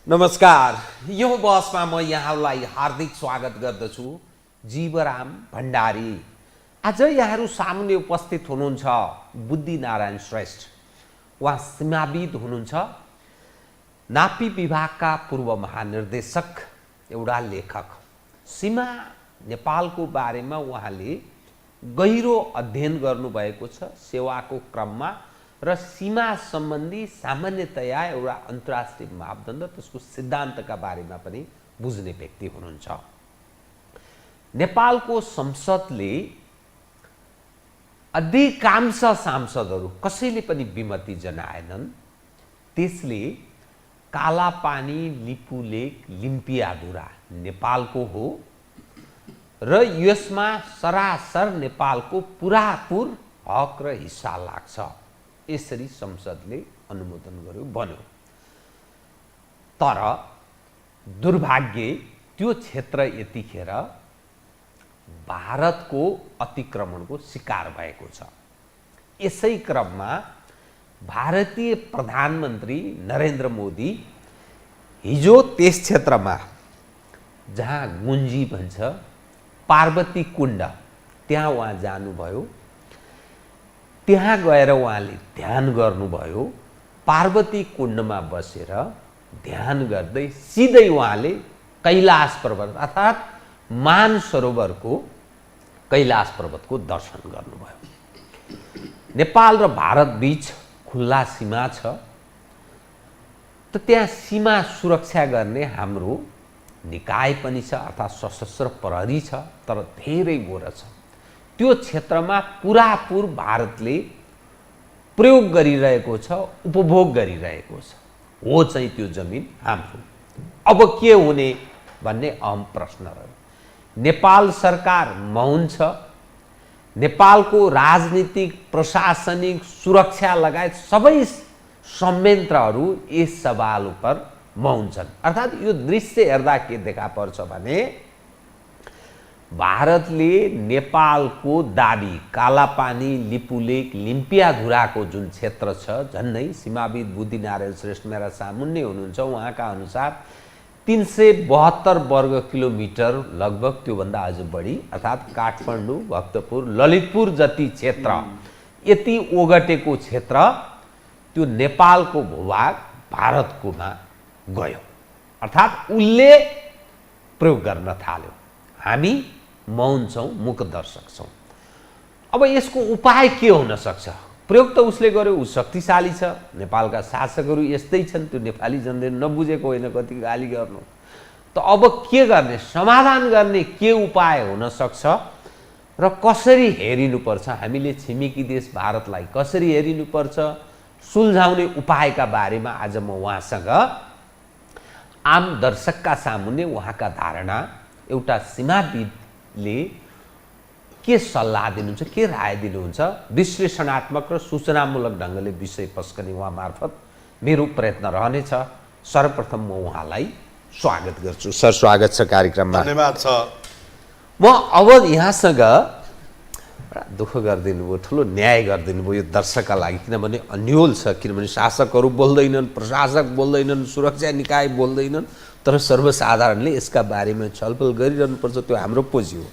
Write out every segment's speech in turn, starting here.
नमस्कार। यो बसमा म यहाँलाई हार्दिक स्वागत गर्दछु। जीवराम भण्डारी। आज यहाँहरू सामुन्ने उपस्थित हुनुहुन्छ बुद्धिनारायण श्रेष्ठ। उहाँ सीमाविद हुनुहुन्छ, नापी विभागका पूर्व महानिर्देशक, एउटा लेखक। सीमा नेपालको बारेमा उहाँले गहिरो अध्ययन गर्नुभएको छ सेवाको क्रममा र सीमा सम्बन्धी सामान्यतया एउटा अन्तर्राष्ट्रिय मापदण्ड त्यसको सिद्धान्तका बारेमा पनि बुझ्ने व्यक्ति हुनुहुन्छ। नेपालको संसदले अधिकांश सांसदहरू कसैले पनि विमति जनाएनन्। त्यसले कालापानी लिपुलेक लिम्पियाधुरा नेपालको हो र यसमा सरासर नेपालको पुरापुर हक र हिस्सा लाग्छ। यसरी संसदले अनुमोदन गर्यो बन्यो। तर दुर्भाग्य त्यो क्षेत्र यतिखेर भारतको अतिक्रमणको शिकार भएको छ। यसै क्रममा भारतीय प्रधानमन्त्री नरेन्द्र मोदी हिजो त्यस क्षेत्रमा जहाँ गुन्जी भन्छ पार्वती कुण्ड त्यहाँ उहाँ जानुभयो। त्यहाँ गएर उहाँले ध्यान गर्नुभयो। पार्वती कुण्डमा बसेर ध्यान गर्दै सिधै उहाँले कैलाश पर्वत अर्थात् मानसरोवरको कैलाश पर्वतको दर्शन गर्नुभयो। नेपाल र भारत बीच खुल्ला सीमा छ, त त्यहाँ सीमा सुरक्षा गर्ने हाम्रो निकाय पनि छ अर्थात् सशस्त्र प्रहरी छ, तर धेरै गोरा छ। त्यो क्षेत्रमा पुरापुर भारतले प्रयोग गरिरहेको छ, उपभोग गरिरहेको छ। हो चाहिँ त्यो जमिन हाम्रो। अब के हुने भन्ने अहम प्रश्न रह्यो। नेपाल सरकार मौन छ। नेपालको राजनीतिक, प्रशासनिक, सुरक्षा लगायत सबै संयन्त्रहरू यस सवाल उपर मौन छन्। अर्थात् यो दृश्य हेर्दा के देखा पर्छ भने भारतले नेपालको दाबी कालापानी लिपुलेक लिम्पियाधुराको जुन क्षेत्र छ, झन्नै सीमाविद बुद्धिनारायण श्रेष्ठ मेरा सामुन्ने हुनुहुन्छ, उहाँका अनुसार 372 वर्ग किलोमिटर लगभग, त्योभन्दा अझ बढी अर्थात् काठमाडौँ, भक्तपुर, ललितपुर जति क्षेत्र, यति ओगटेको क्षेत्र त्यो नेपालको भूभाग भारतकोमा गयो। अर्थात् उसले प्रयोग गर्न थाल्यो। हामी मौन छौँ, मूक दर्शक छौँ। अब यसको उपाय के हुन सक्छ? प्रयोग त उसले गर्यो, ऊ शक्तिशाली छ। नेपालका शासकहरू यस्तै छन्, त्यो नेपाली जनले नबुझेको होइन कति गाली गर्नु। त अब के गर्ने, समाधान गर्ने के उपाय हुन सक्छ र कसरी हेरिनुपर्छ? हामीले छिमेकी देश भारतलाई कसरी हेरिनुपर्छ, सुल्झाउने उपायका बारेमा आज म उहाँसँग आम दर्शकका सामुन्ने उहाँका धारणा, एउटा सीमाविदले के सल्लाह दिनुहुन्छ, के राय दिनुहुन्छ, विश्लेषणात्मक र सूचनामूलक ढङ्गले विषय पस्कने उहाँ मार्फत मेरो प्रयत्न रहनेछ। सर्वप्रथम म उहाँलाई स्वागत गर्छु। सर, स्वागत छ कार्यक्रममा। धन्यवाद छ। म अब यहाँसँग दुःख गरिदिनु भयो, ठुलो न्याय गरिदिनु भयो यो दर्शकका लागि, किनभने अन्यल छ। किनभने शासकहरू बोल्दैनन्, प्रशासक बोल्दैनन्, सुरक्षा निकाय बोल्दैनन्, तर सर्वसाधारणले यसका बारेमा छलफल गरिरहनुपर्छ। त्यो हाम्रो पुँजी हो।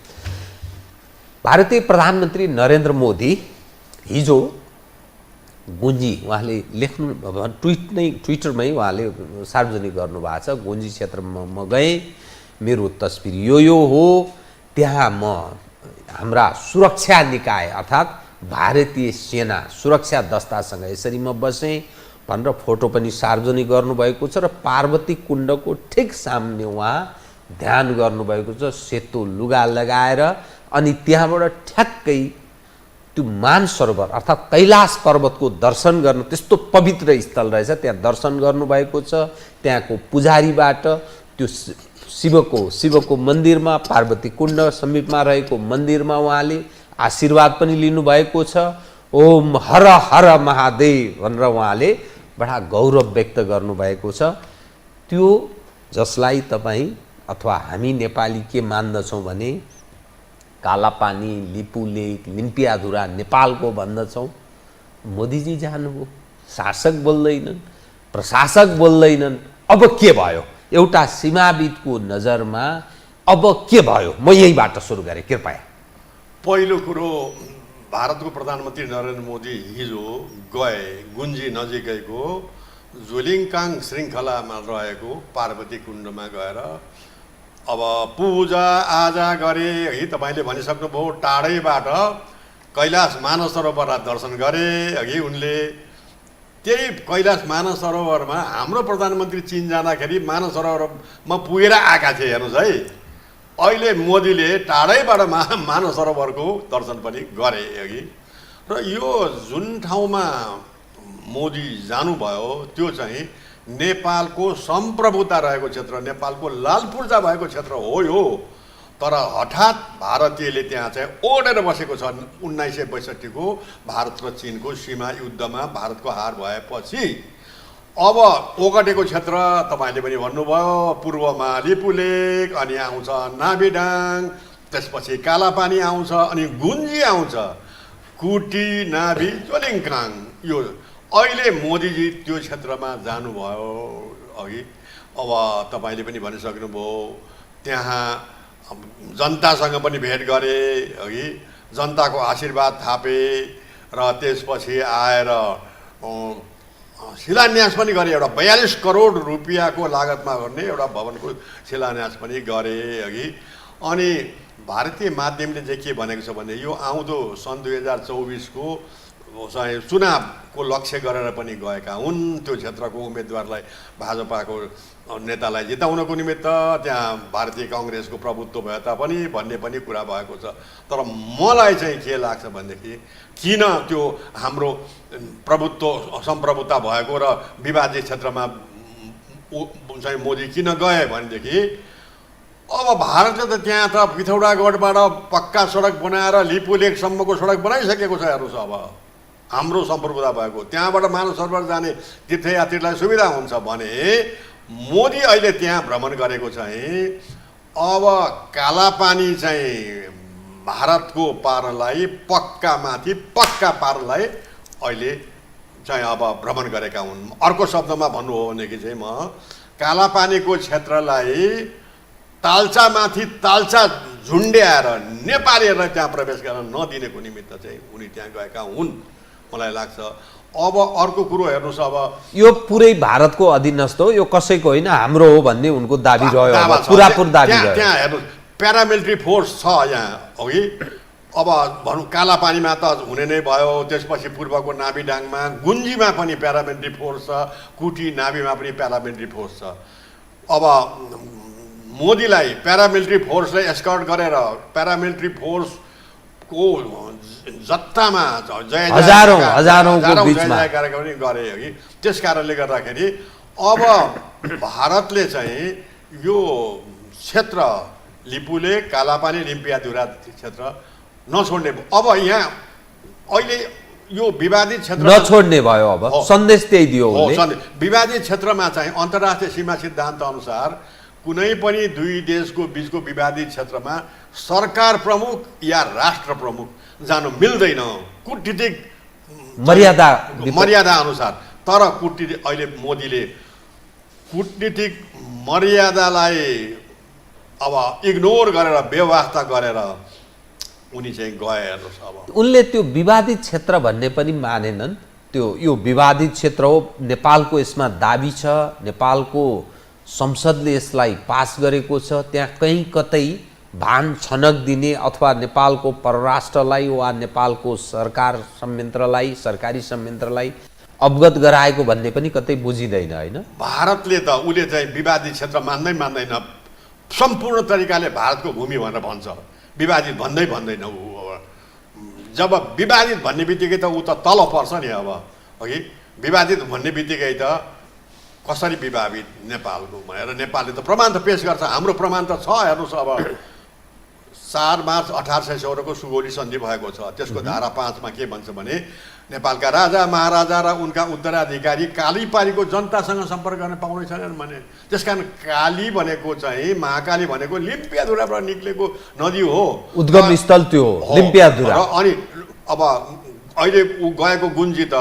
भारतीय प्रधानमन्त्री नरेन्द्र मोदी हिजो गुन्जी, उहाँले लेख्नु ट्विटरमै उहाँले सार्वजनिक गर्नुभएको छ। गुन्जी क्षेत्रमा म गएँ, मेरो तस्बिर यो हो, त्यहाँ म हाम्रा सुरक्षा निकाय अर्थात् भारतीय सेना सुरक्षा दस्तासँग यसरी म बसेँ भनेर फोटो पनि सार्वजनिक गर्नुभएको छ। र पार्वती कुण्डको ठिक सामने उहाँ ध्यान गर्नुभएको छ, सेतो लुगा लगाएर। अनि त्यहाँबाट ठ्याक्कै त्यो मानसरोवर अर्थात् कैलाश पर्वतको दर्शन गर्न, त्यस्तो पवित्र स्थल रहेछ, त्यहाँ दर्शन गर्नुभएको छ। त्यहाँको पुजारीबाट त्यो शिवको मन्दिरमा, पार्वती कुण्ड समीपमा रहेको मन्दिरमा उहाँले आशीर्वाद पनि लिनुभएको छ। ओम हर हर महादेव भनेर उहाँले बडा गौरव व्यक्त गर्नुभएको छ। त्यो जसलाई तपाईँ अथवा हामी नेपाली के मान्दछौँ भने कालापानी लिपुलेक लिम्पियाधुरा नेपालको भन्दछौँ। मोदीजी जानुभयो, शासक बोल्दैनन्, प्रशासक बोल्दैनन्। अब के भयो एउटा सीमाविदको नजरमा अब के भयो म यहीबाट सुरु गरेँ कृपया। पहिलो कुरो भारतको प्रधानमन्त्री नरेन्द्र मोदी हिजो गए गुन्जी नजिकैको झोलिङकाङ श्रृङ्खलामा रहेको पार्वती कुण्डमा गएर अब पूजा आजा गरे है। तपाईँले भनिसक्नुभयो टाढैबाट कैलाश मानसरोवर दर्शन गरे अघि उनले। त्यही कैलाश मानसरोवरमा हाम्रो प्रधानमन्त्री चीन जाँदाखेरि मानसरोवरमा पुगेर आएका थिए। हेर्नुहोस् है, अहिले मोदीले टाढैबाट मानसरोवरको दर्शन पनि गरे अघि। र यो जुन ठाउँमा मोदी जानुभयो त्यो चाहिँ नेपालको सम्प्रभुता रहेको क्षेत्र, नेपालको लाल पूर्जा भएको क्षेत्र हो यो। तर हठात भारतीयले त्यहाँ चाहिँ ओडेर बसेको छ। 1962 को भारत र चीनको सीमा युद्धमा भारतको हार भएपछि अब ओगटेको क्षेत्र तपाईँले पनि भन्नुभयो, पूर्वमा लिपुलेक, अनि आउँछ नाभिडाङ, त्यसपछि कालापानी आउँछ, अनि गुन्जी आउँछ, कुटी, नाभि, झोलिङकाङ। यो अहिले मोदीजी त्यो क्षेत्रमा जानुभयो अघि। अब तपाईँले पनि भनिसक्नुभयो त्यहाँ जनतासँग पनि भेट गरे अघि, जनताको आशीर्वाद थापे र त्यसपछि आएर शिलान्यास पनि गरे। एउटा 42 करोड रुपियाँको लागतमा गर्ने एउटा भवनको शिलान्यास पनि गरे अघि। अनि भारतीय माध्यमले चाहिँ के भनेको छ भने यो आउँदो सन् 2024 को चाहिँ चुनावको लक्ष्य गरेर पनि गएका हुन्। त्यो क्षेत्रको उम्मेदवारलाई, भाजपाको नेतालाई जिताउनको निमित्त त्यहाँ भारतीय काङ्ग्रेसको प्रभुत्व भए तापनि भन्ने पनि कुरा भएको छ। तर मलाई चाहिँ के लाग्छ भनेदेखि किन त्यो हाम्रो प्रभुत्व सम्प्रभुता भएको र विवादित क्षेत्रमा चाहिँ मोदी किन गए भनेदेखि अब भारतले त त्यहाँ त पिथौरागढबाट पक्का सडक बनाएर लिपुलेकसम्मको सडक बनाइसकेको छ। हेर्नुहोस्, अब हाम्रो सम्प्रभुता भएको त्यहाँबाट मानसरोवर जाने तीर्थयात्रीलाई सुविधा हुन्छ भने मोदी अहिले त्यहाँ भ्रमण गरेको चाहिँ अब कालापानी चाहिँ भारतको पार्नलाई पक्कामाथि पक्का पार्नलाई अहिले चाहिँ अब भ्रमण गरेका हुन्। अर्को शब्दमा भन्नु हो भनेदेखि चाहिँ म कालापानीको क्षेत्रलाई ताल्चामाथि ताल्चा झुन्ड्याएर नेपालीहरूलाई त्यहाँ प्रवेश गर्न नदिनेको निमित्त चाहिँ उनी त्यहाँ गएका हुन् मलाई लाग्छ। अब अर्को कुरो हेर्नुहोस्, अब यो पुरै भारतको अधीनस्थ हो, यो कसैको होइन, हाम्रो हो भन्ने उनको दाबी रह्यो, पुरापुर दाबी रह्यो। त्यहाँ हेर्नुहोस् प्यारामिलिट्री फोर्स छ यहाँ अघि। अब भनौँ कालापानीमा त हुने नै भयो, त्यसपछि पूर्वको नाभिडाङमा, गुन्जीमा पनि प्यारामिलिट्री फोर्स छ, कुटी नाभिमा पनि प्यारामिलिट्री फोर्स छ। अब मोदीलाई प्यारामिलिट्री फोर्सले एस्कर्ट गरेर प्यारामिलिट्री फोर्सको जत्तामा हजारौंको बिचमा कार्यक्रम पनि गरे अघि। त्यस कारणले गर्दाखेरि अब भारतले चाहिँ यो क्षेत्र लिपुलेक, कालापानी, लिम्पियाधुरा क्षेत्र नछोड्ने। अब यहाँ अहिले यो विवादित क्षेत्र नछोड्ने भयो। अब सन्देश त्यही दियो उनले। विवादित क्षेत्रमा चाहिँ अन्तर्राष्ट्रिय सीमा सिद्धान्त अनुसार कुनै पनि दुई देशको बिचको विवादित क्षेत्रमा सरकार प्रमुख या राष्ट्र प्रमुख जानु मिल्दैन कूटनीतिक मर्यादा अनुसार। तर कूटनीतिक अहिले मोदीले कूटनीतिक मर्यादालाई अब इग्नोर गरेर बेवास्ता गरेर उनी चाहिँ गए। हेर्नुहोस्, अब उनले त्यो विवादित क्षेत्र भन्ने पनि मानेनन्। त्यो यो विवादित क्षेत्र हो, नेपालको यसमा दाबी छ, नेपालको संसदले यसलाई पास गरेको छ, त्यहाँ कहीँ कतै भान छनक दिने अथवा नेपालको परराष्ट्रलाई वा नेपालको सरकार संयन्त्रलाई, सरकारी संयन्त्रलाई अवगत गराएको भन्ने पनि कतै बुझिँदैन होइन। भारतले त उसले चाहिँ विवादित क्षेत्र मान्दैन, सम्पूर्ण तरिकाले भारतको भूमि भनेर भन्छ, विवादित भन्दैन ऊ। जब विवादित भन्ने बित्तिकै त ऊ त तल पर्छ नि। अब अघि विवादित भन्ने बित्तिकै त कसरी विवादित नेपालको भनेर नेपालले त प्रमाण त पेश गर्छ। हाम्रो प्रमाण त छ। हेर्नुहोस्, अब 4 मार्च 1816 को सुगौली सन्धि भएको छ। त्यसको धारा 5 मा के भन्छ भने नेपालका राजा महाराजा र उनका उत्तराधिकारी कालीपारीको जनतासँग सम्पर्क गर्न पाउने छैनन् भने। त्यसकारण काली भनेको चाहिँ महाकाली भनेको लिम्पियाधुराबाट निक्लेको नदी हो, उद्गम स्थल त्यो लिम्पियाधुरा। अनि अब अहिले ऊ गएको गुन्जी त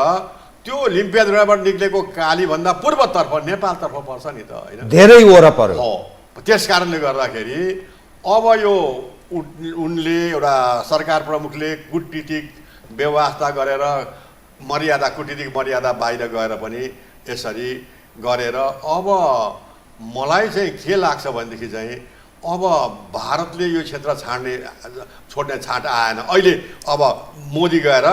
त्यो लिम्पियाद्वाराबाट निक्लेको कालीभन्दा पूर्वतर्फ नेपालतर्फ पर्छ नि त होइन धेरै वरपर हो। त्यस कारणले गर्दाखेरि अब यो उनले एउटा सरकार प्रमुखले कूटनीतिक व्यवस्था गरेर मर्यादा कूटनीतिक मर्यादा बाहिर गएर पनि यसरी गरेर अब मलाई चाहिँ के लाग्छ भनेदेखि चाहिँ अब भारतले यो क्षेत्र छोड्ने छाट आएन। अहिले अब मोदी गएर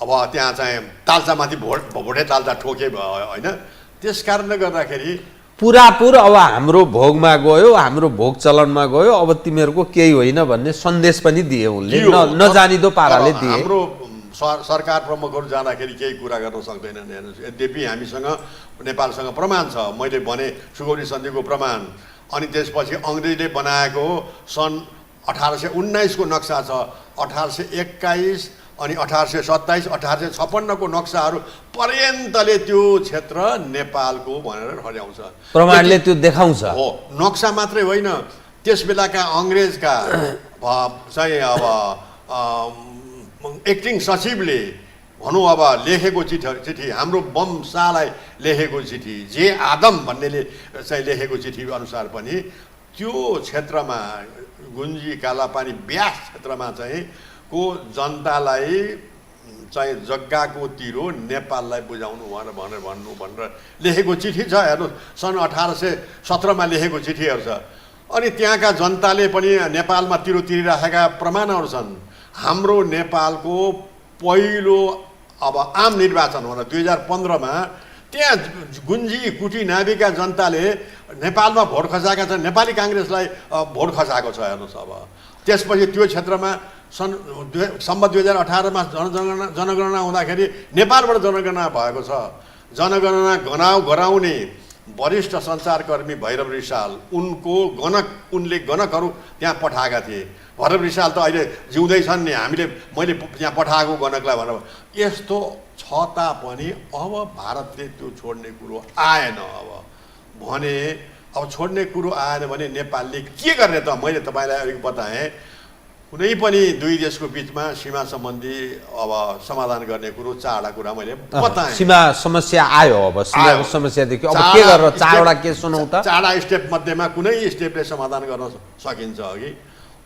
अब त्यहाँ चाहिँ तालचामाथि भोटे तालचा ठोके भयो होइन। त्यस कारणले गर्दाखेरि पुरापुर अब हाम्रो भोगमा गयो, हाम्रो भोग चलनमा गयो, अब तिमीहरूको केही होइन भन्ने सन्देश पनि दिए उनले, नजानिदो पाराले दिए। हाम्रो सरकार प्रमुखहरू जाँदाखेरि केही कुरा गर्न सक्दैनन्। हेर्नुहोस्, यद्यपि हामीसँग नेपालसँग प्रमाण छ, मैले भने सुगौली सन्धिको प्रमाण, अनि त्यसपछि अङ्ग्रेजले बनाएको सन् 1819 को नक्सा छ, 1821 अनि 1827 1856 को नक्साहरू पर्यन्तले त्यो क्षेत्र नेपालको भनेर ठहर्याउँछ। प्रमाणले त्यो देखाउँछ हो। नक्सा मात्रै होइन, त्यस बेलाका अङ्ग्रेजका चाहिँ अब एक्टिङ सचिवले भनौँ अब लेखेको चिठी हाम्रो बम शाहलाई लेखेको चिठी, जे आदम भन्नेले चाहिँ लेखेको चिठी अनुसार पनि त्यो क्षेत्रमा गुन्जी कालापानी ब्यास क्षेत्रमा चाहिँ को जनतालाई चाहिँ जग्गाको तिरो नेपाललाई बुझाउनु भनेर लेखेको चिठी छ। हेर्नु, सन् 1817 लेखेको चिठीहरू छ। अनि त्यहाँका जनताले पनि नेपालमा तिरो तिरिराखेका प्रमाणहरू छन्। हाम्रो नेपालको पहिलो अब आम निर्वाचन हुन 2015 त्यहाँ गुन्जी कुटी नाभिका जनताले नेपालमा भोट खसाएका छन्, नेपाली काङ्ग्रेसलाई भोट खसाएको छ। हेर्नुहोस्, अब त्यसपछि त्यो क्षेत्रमा सम्मत 2018 जनगणना हुँदाखेरि नेपालबाट जनगणना भएको छ। जनगणना गराउने वरिष्ठ सञ्चारकर्मी भैरव रिसाल, उनले गणकहरू त्यहाँ पठाएका थिए। भैरव रिसाल त अहिले जिउँदै छन् नि, मैले त्यहाँ पठाएको गणकलाई भनेर। यस्तो छ तापनि अब भारतले त्यो छोड्ने कुरो आएन। अब छोड्ने कुरो आएन भने नेपालले के गर्ने त? मैले तपाईँलाई अलिक बताएँ, कुनै पनि दुई देशको बिचमा सीमा सम्बन्धी अब समाधान गर्ने कुरो चारवटा कुरा मैले बताएँ। सीमा समस्या आयो, अब सीमाको समस्यादेखि अब के गरेर चारवटा के सुनौ त? चारवटा स्टेप मध्येमा कुनै स्टेपले समाधान गर्न सकिन्छ अघि।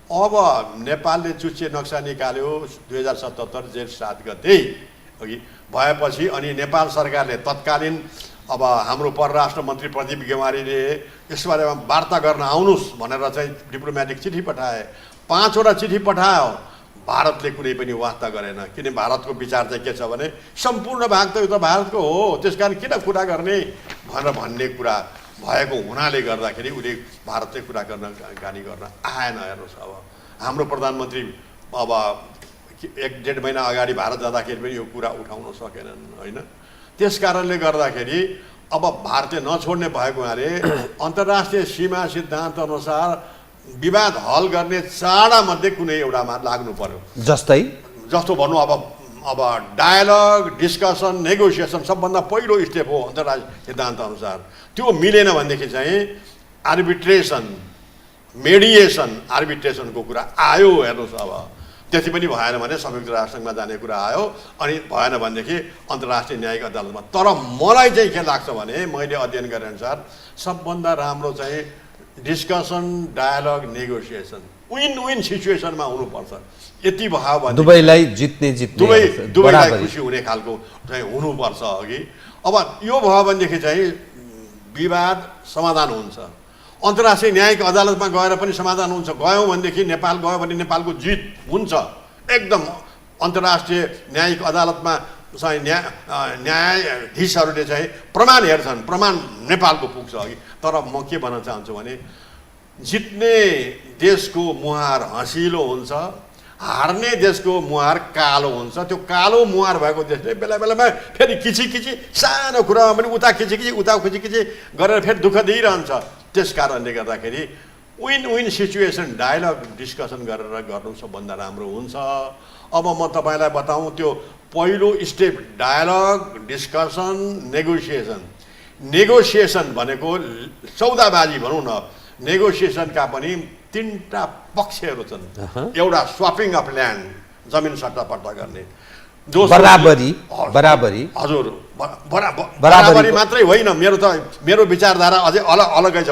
अब नेपालले चुच्चे नक्सा निकाल्यो 2077 जेठ 7 गते अघि भएपछि, अनि नेपाल सरकारले तत्कालीन अब हाम्रो परराष्ट्र मन्त्री प्रदीप गेवारीले यस बारेमा वार्ता गर्न आउनुहोस् भनेर चाहिँ डिप्लोमेटिक चिठी पठाए। 5 वटा चिठी पठायो, भारतले कुनै पनि वास्ता गरेन। किन भारतको विचार चाहिँ के छ भने सम्पूर्ण भाग त यो त भारतको हो, त्यसकारण किन कुरा गर्ने भन्ने कुरा भएको हुनाले गर्दाखेरि उसले भारतले कुरा गर्न आएन। हेर्नुहोस्, अब हाम्रो प्रधानमन्त्री अब 1-1.5 महिना अगाडि भारत जाँदाखेरि पनि यो कुरा उठाउन सकेनन् होइन। त्यस कारणले गर्दाखेरि अब भारतले नछोड्ने भएको हुनाले अन्तर्राष्ट्रिय सीमा सिद्धान्त अनुसार विवाद हल गर्ने चारवटा मध्ये कुनै एउटामा लाग्नु पर्यो। जस्तो भनौँ, अब डायलग, डिस्कसन, नेगोसिएसन सबभन्दा पहिलो स्टेप हो अन्तर्राष्ट्रिय सिद्धान्त अनुसार। त्यो मिलेन भनेदेखि चाहिँ आर्बिट्रेसन, मेडिएसन, आर्बिट्रेसनको कुरा आयो। हेर्नुहोस्, अब त्यति पनि भएन भने संयुक्त राष्ट्रसङ्घमा जाने कुरा आयो, अनि भएन भनेदेखि अन्तर्राष्ट्रिय न्यायिक अदालतमा। तर मलाई चाहिँ के लाग्छ भने मैले अध्ययन गरे अनुसार सबभन्दा राम्रो चाहिँ discussion, dialogue, negotiation, win win सिचुएसनमा हुनुपर्छ। यति भयो भने दुवैलाई जित्ने दुवैलाई खुसी हुने खालको चाहिँ हुनुपर्छ अघि। अब यो भयो भनेदेखि चाहिँ विवाद समाधान हुन्छ। अन्तर्राष्ट्रिय न्यायिक अदालतमा गएर पनि समाधान हुन्छ। गयौँ भनेदेखि नेपाल गयो भने नेपालको जित हुन्छ एकदम। अन्तर्राष्ट्रिय न्यायिक अदालतमा चाहिँ न्यायाधीशहरूले चाहिँ प्रमाण हेर्छन्, प्रमाण नेपालको पुग्छ अघि। तर म के भन्न चाहन्छु भने जित्ने देशको मुहार हँसिलो हुन्छ, हार्ने देशको मुहार कालो हुन्छ। त्यो कालो मुहार भएको देशले बेला बेलामा फेरि किची सानो कुरामा पनि उता खिची गरेर फेरि दुःख दिइरहन्छ। त्यस कारणले गर्दाखेरि win win situation, dialogue, discussion गरेर गर्नु सबभन्दा राम्रो हुन्छ। अब म तपाईँलाई बताउँ, त्यो पहिलो स्टेप डायलग, डिस्कसन, नेगोसिएसन भनेको सौदाबाजी भनौँ न। नेगोसिएसनका पनि 3टा पक्षहरू छन्। एउटा स्वापिङ अफ ल्यान्ड, जमिन सट्टापट्टा गर्ने, बराबरी हजुर बराबरी मात्रै होइन, मेरो विचारधारा अझै अलगै छ,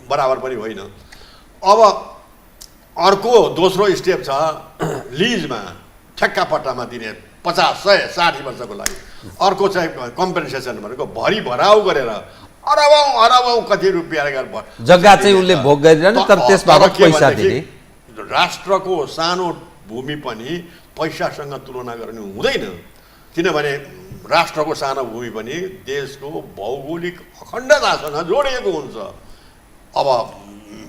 बराबर पनि होइन। अब अर्को दोस्रो स्टेप छ लिजमा ठेक्का पट्टामा दिने 50, 100, 60 वर्षको लागि। अर्को चाहिँ कम्पेन्सेसन भनेको भरि भराउ गरेर अरबौं कति रुपियाँ जग्गा चाहिँ उसले भोग गरिरहने, तर त्यसबापत पैसा दिने। राष्ट्रको सानो भूमि पनि पैसासँग तुलना गर्नु हुँदैन, किनभने राष्ट्रको सानो भूमि पनि देशको भौगोलिक अखण्डतासँग जोडिएको हुन्छ। अब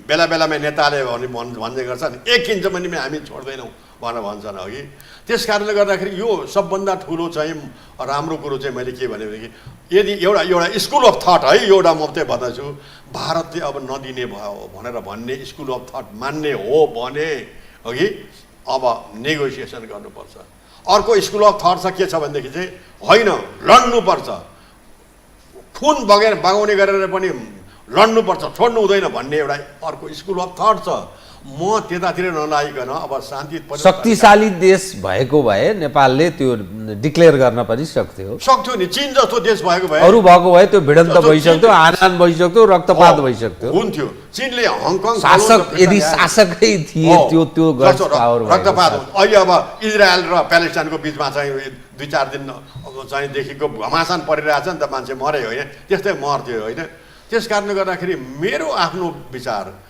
बेला बेलामा नेताले भन्ने गर्छन् 1 इन्च पनि हामी छोड्दैनौँ भनेर भन्छन् अघि। त्यस कारणले गर्दाखेरि यो सबभन्दा ठुलो चाहिँ राम्रो कुरो चाहिँ मैले के भनेदेखि, यदि एउटा स्कुल अफ थट है, एउटा म चाहिँ भन्दछु, भारतले अब नदिने भयो भनेर भन्ने स्कुल अफ थट मान्ने हो भने अघि अब नेगोसिएसन गर्नुपर्छ। अर्को स्कुल अफ थट चाहिँ के छ भनेदेखि चाहिँ होइन लड्नुपर्छ, खुन बगाउने गरेर पनि लड्नुपर्छ, छोड्नु हुँदैन भन्ने एउटा अर्को स्कुल अफ थट छ। म त्यतातिर नलागिकन अब शान्ति शक्तिशाली देश भएको भए नेपालले त्यो डिक्लेयर गर्न पनि सक्थ्यो नि। चीन जस्तो देश भएको भए, अरू भएको भए त्यो भिडन्त भइसक्थ्यो, हानाहान भइसक्थ्यो, रक्तपात भइसक्थ्यो हुन्थ्यो। चीनले हङकङ शासक यदि शासकै थिए त्यो रक्तपात। अहिले अब इजरायल र प्यालेस्टाइनको बिचमा चाहिँ 2-4 दिन चाहिँ देखिको घमासान परिरहेछ नि त, मान्छे मरे होइन, त्यस्तै मर्थ्यो होइन। त्यस कारणले गर्दाखेरि मेरो आफ्नो विचार,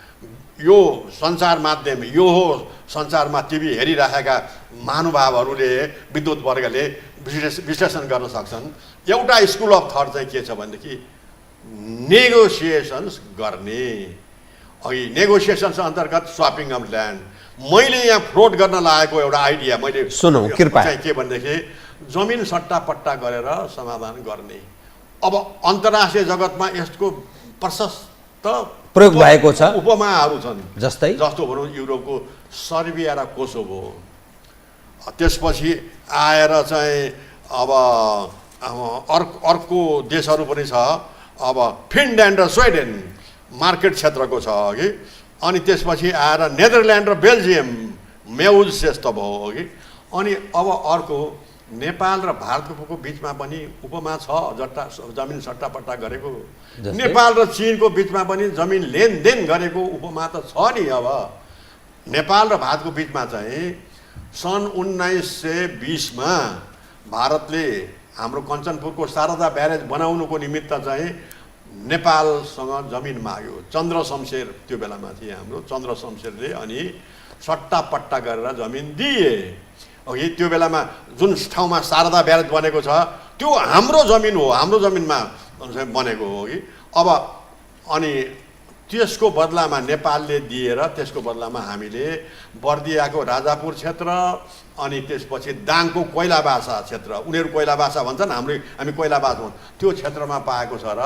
यो सञ्चार माध्यम, यो हो सञ्चारमा टिभी हेरिराखेका महानुभावहरूले, विद्युत वर्गले विश्लेषण गर्न सक्छन्। एउटा स्कुल अफ थट चाहिँ के छ भनेदेखि नेगोसिएसन्स गर्ने। अघि नेगोसिएसन्स अन्तर्गत स्वापिङ अफ ल्यान्ड, मैले यहाँ फ्लोट गर्न लागेको एउटा आइडिया मैले सुनौ कृपया चाहिँ के भनेदेखि जमिन सट्टापट्टा गरेर समाधान गर्ने। अब अन्तर्राष्ट्रिय जगतमा यसको प्रशस्त प्रयोग भएको छ, उपमाहरू छन्। जस्तो भनौँ युरोपको सर्बिया र कोसोभो, त्यसपछि आएर चाहिँ अब अर्को देशहरू पनि छ, अब फिनल्यान्ड र स्विडेन मार्केट क्षेत्रको छ अघि। अनि त्यसपछि आएर नेदरल्यान्ड र बेल्जियम मेउज श्रेष्ठ भयो अघि। अनि अब अर्को नेपाल र भारतको बिचमा पनि उपमा छ, जमिन सट्टापट्टा गरेको। नेपाल र चीनको बिचमा पनि जमिन लेनदेन गरेको उपमा त छ नि। अब नेपाल र भारतको बिचमा चाहिँ सन् 1920 मा भारतले हाम्रो कञ्चनपुरको शारदा ब्यारेज बनाउनुको निमित्त चाहिँ नेपालसँग जमिन माग्यो। चन्द्र शमशेर त्यो बेलामा थिए हाम्रो, चन्द्र शमशेरले अनि सट्टापट्टा गरेर जमिन दिए। अघि त्यो बेलामा जुन ठाउँमा शारदा ब्यारेज बनेको छ त्यो हाम्रो जमिन हो, हाम्रो जमिनमा बनेको हो कि। अब अनि त्यसको बदलामा नेपालले दिएर त्यसको बदलामा हामीले बर्दियाको राजापुर क्षेत्र अनि त्यसपछि दाङको कोइलाबासा क्षेत्र, उनीहरू कोइलाबासा भन्छन्, हामी कोइलाबासा भन्छौँ, त्यो क्षेत्रमा पाएको छ। र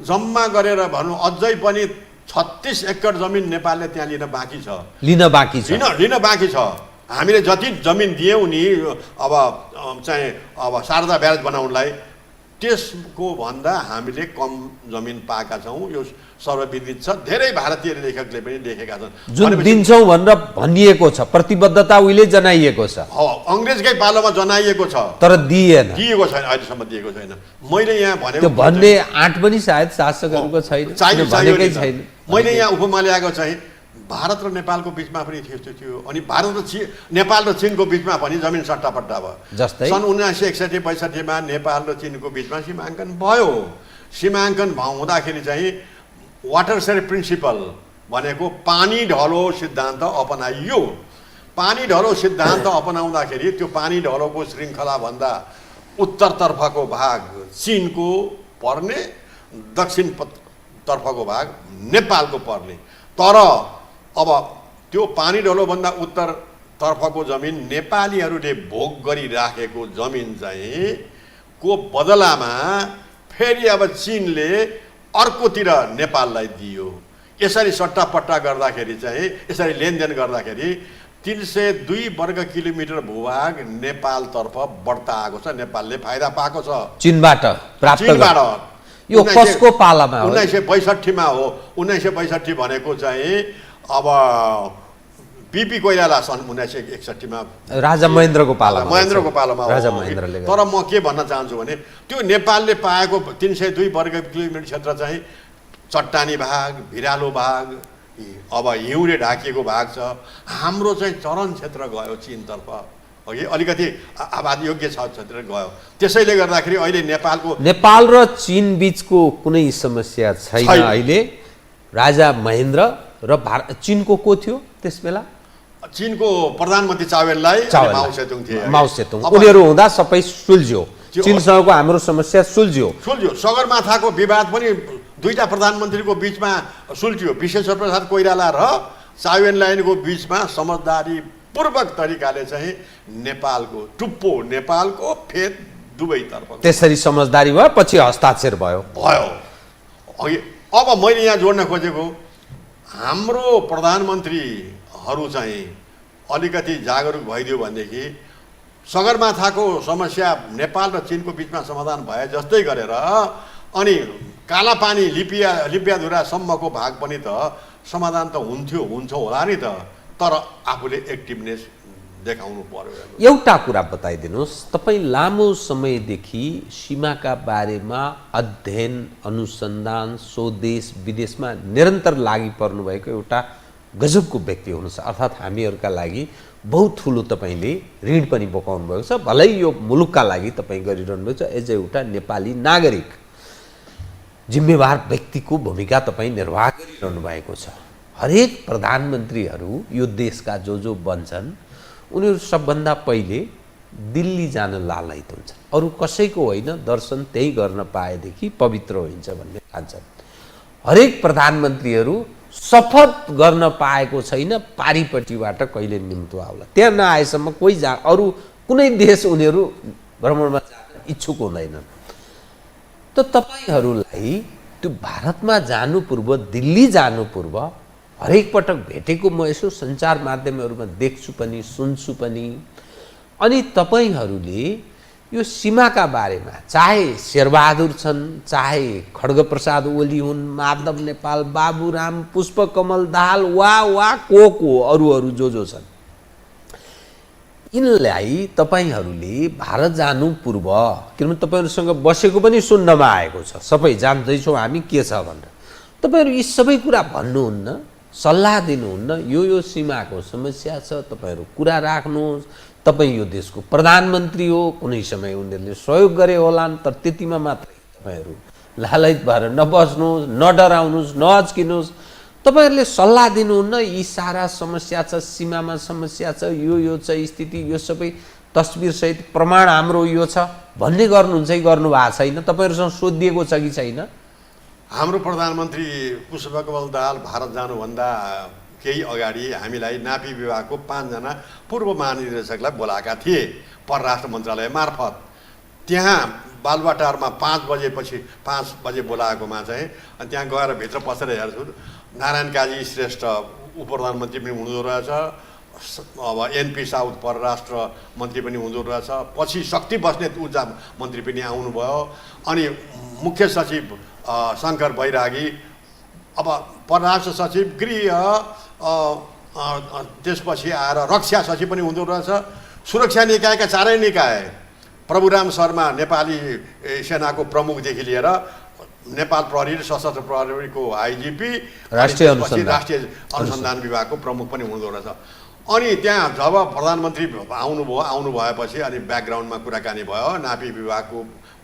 जम्मा गरेर भनौँ अझै पनि 36 एकड जमिन नेपालले त्यहाँ लिन बाँकी छ। लिन बाँकी छ। हामीले जति जमिन दियौँ नि अब चाहिँ अब शारदा ब्यारेज बनाउनलाई, त्यसको भन्दा हामीले कम जमिन पाएका छौँ। यो सर्वविदित छ, धेरै भारतीय लेखकले पनि लेखेका छन्। जुन दिन्छौँ भनेर भनिएको छ, प्रतिबद्धता उहिले जनाइएको छ, अङ्ग्रेजकै पालोमा जनाइएको छ, तर दिएको छैन, अहिलेसम्म दिएको छैन। मैले यहाँ भनेको भन्ने आँट पनि सायद शासकहरूको छैन। मैले यहाँ उपमा ल्याएको चाहिँ भारत र नेपालको बिचमा पनि थियो। अनि नेपाल र चीनको बिचमा पनि जमिन सट्टापट्टा भयो। जस्तै सन् 1961-62 मा नेपाल र चीनको बिचमा सीमाङ्कन भयो। सीमाङ्कन हुँदाखेरि चाहिँ वाटर शेयर प्रिन्सिपल भनेको पानी ढलो सिद्धान्त अपनाइयो। पानी ढलो सिद्धान्त अपनाउँदाखेरि त्यो पानी ढलोको श्रृङ्खलाभन्दा उत्तरतर्फको भाग चीनको पर्ने, दक्षिणतर्फको भाग नेपालको पर्ने। तर अब त्यो पानी ढलोभन्दा उत्तरतर्फको जमिन नेपालीहरूले भोग गरिराखेको जमिन चाहिँ को बदलामा फेरि अब चीनले अर्कोतिर नेपाललाई दियो। यसरी सट्टापट्टा गर्दाखेरि चाहिँ, यसरी लेनदेन गर्दाखेरि 302 वर्ग किलोमिटर भूभाग नेपालतर्फ बढ्ता आएको छ। नेपालले फाइदा पाएको छ चीनबाट प्राप्त। यो कसको पालामा हो? 1962 मा हो। 1962 भनेको चाहिँ अब बिपी कोइराला सन् 1961 मा राजा महेन्द्रको पालामा हो। राजा महेन्द्रले तर म के भन्न चाहन्छु भने त्यो नेपालले पाएको 302 वर्ग किलोमिटर क्षेत्र चाहिँ चट्टानी भाग, भिरालो भाग, अब हिउँले ढाकिएको भाग छ। हाम्रो चाहिँ चरन क्षेत्र गयो चीनतर्फ, अघि अलिकति आबादी योग्य छ क्षेत्र गयो। त्यसैले गर्दाखेरि अहिले नेपाल र चीन बीचको कुनै समस्या छैन अहिले। राजा महेन्द्र र चीनको को थियो त्यसबेला? चीनको प्रधानमन्त्री चावेललाई माओ सेतुङ थिए। माओ सेतुङ उनीहरू हुँदा सबै सुल्झ्यो, चीनसँगको हाम्रो समस्या सुल्झ्यो। सगरमाथाको विवाद पनि दुईटा प्रधानमन्त्रीको बीचमा सुल्झ्यो। विश्वेश्वर प्रसाद कोइराला र चावेललाइनको बीचमा समझदारी पूर्वक तरिकाले चाहिँ नेपालको टुप्पो, नेपालको फेद दुवैतर्फ त्यसरी समझदारी भयो, पछि हस्ताक्षर भयो। अघि अब मैले यहाँ जोड्न खोजेको, हाम्रो प्रधानमन्त्रीहरू चाहिँ अलिकति जागरुक भइदियो भनेदेखि सगरमाथाको समस्या नेपाल र चीनको बीचमा समाधान भए जस्तै गरेर अनि कालापानी लिपियाधुरासम्मको भाग पनि त समाधान त हुन्छ होला नि त। तर आफूले एक्टिभनेस देखाउनु पर्यो। एउटा कुरा बताइदिनुहोस्, तपाईँ लामो समयदेखि सीमाका बारेमा अध्ययन, अनुसन्धान, स्वदेश विदेशमा निरन्तर लागि पर्नुभएको एउटा गजबको व्यक्ति हुनुहुन्छ। अर्थात् हामीहरूका लागि बहुत ठुलो तपाईँले ऋण पनि बोकाउनु भएको छ। भलै यो मुलुकका लागि तपाईँ गरिरहनु भएको छ। एज एउटा नेपाली नागरिक जिम्मेवार व्यक्तिको भूमिका तपाईँ निर्वाह गरिरहनु भएको छ। हरेक प्रधानमन्त्रीहरू यो देशका जो बन्छन् उनीहरू सबभन्दा पहिले दिल्ली जान लालायित हुन्छन्। अरू कसैको होइन, दर्शन त्यही गर्न पाएदेखि पवित्र हुन्छ भन्ने ठान्छन्। हरेक प्रधानमन्त्रीहरू शपथ गर्न पाएको छैन पारिपट्टिबाट कहिले निम्तो आउला। त्यहाँ नआएसम्म कोही अरू कुनै देश उनीहरू भ्रमणमा जान इच्छुक हुँदैनन्। त तपाईहरूलाई त्यो भारतमा जानु पूर्व, दिल्ली जानु पूर्व हरेक पटक भेटेको म यसो सञ्चार माध्यमहरूमा देख्छु पनि, सुन्छु पनि। अनि तपाईहरूले यो सीमाका बारेमा चाहे शेरबहादुर छन्, चाहे खड्गप्रसाद ओली हुन्, माधव नेपाल, बाबुराम, पुष्पकमल दाहाल वा को अरू जो छन्, यिनलाई तपाईहरूले भारत जानु पूर्व, किनभने तपाईहरूसँग बसेको पनि सुन्नमा आएको छ, सबै जान्दैछौँ हामी के छ भनेर, तपाईहरू यी सबै कुरा भन्नुहुन्न, सल्लाह दिनुहुन्न। यो सीमाको समस्या छ, तपाईहरू कुरा राख्नुहोस्। तपाईँ यो देशको प्रधानमन्त्री हो, कुनै समय उनीहरूले सहयोग गरे होलान्, तर त्यतिमा मात्रै तपाईँहरू लालयित भएर नबस्नुहोस्, नडराउनुहोस्, नअच्किनुहोस्। तपाईहरूले सल्लाह दिनुहुन्न। यी सारा समस्या छ, सीमामा समस्या छ, यो छ स्थिति, यो सबै तस्बिरसहित प्रमाण हाम्रो यो छ भन्ने गर्नुहुन्छ कि गर्नु भएको छैन? तपाईँहरूसँग सोधिएको छ कि छैन? हाम्रो प्रधानमन्त्री पुष्पकमल दाहाल भारत जानुभन्दा केही अगाडि हामीलाई नापी विभागको 5 जना पूर्व महानिर्देशकलाई बोलाएका थिए परराष्ट्र मन्त्रालय मार्फत। त्यहाँ बालुवाटारमा 5 बजे बोलाएकोमा चाहिँ अनि त्यहाँ गएर भित्र पसेर हेर्छु नारायण काजी श्रेष्ठ उपप्रधानमन्त्री पनि हुँदो रहेछ, अब एनपी साउथ परराष्ट्र मन्त्री पनि हुँदो रहेछ, पछि शक्ति बस्नेत ऊर्जा मन्त्री पनि आउनुभयो, अनि मुख्य सचिव शङ्कर बैरागी, अब परराष्ट्र सचिव, गृह, त्यसपछि आएर रक्षा सचिव पनि हुँदो रहेछ, सुरक्षा निकायका 4 निकाय, प्रभुराम शर्मा नेपाली सेनाको प्रमुखदेखि लिएर नेपाल प्रहरी र सशस्त्र प्रहरीको आइजिपी, राष्ट्रिय अनुसन्धान विभागको प्रमुख पनि हुँदो रहेछ। अनि त्यहाँ जब प्रधानमन्त्री आउनु भएपछि अनि ब्याकग्राउन्डमा कुराकानी भयो, नापी विभागको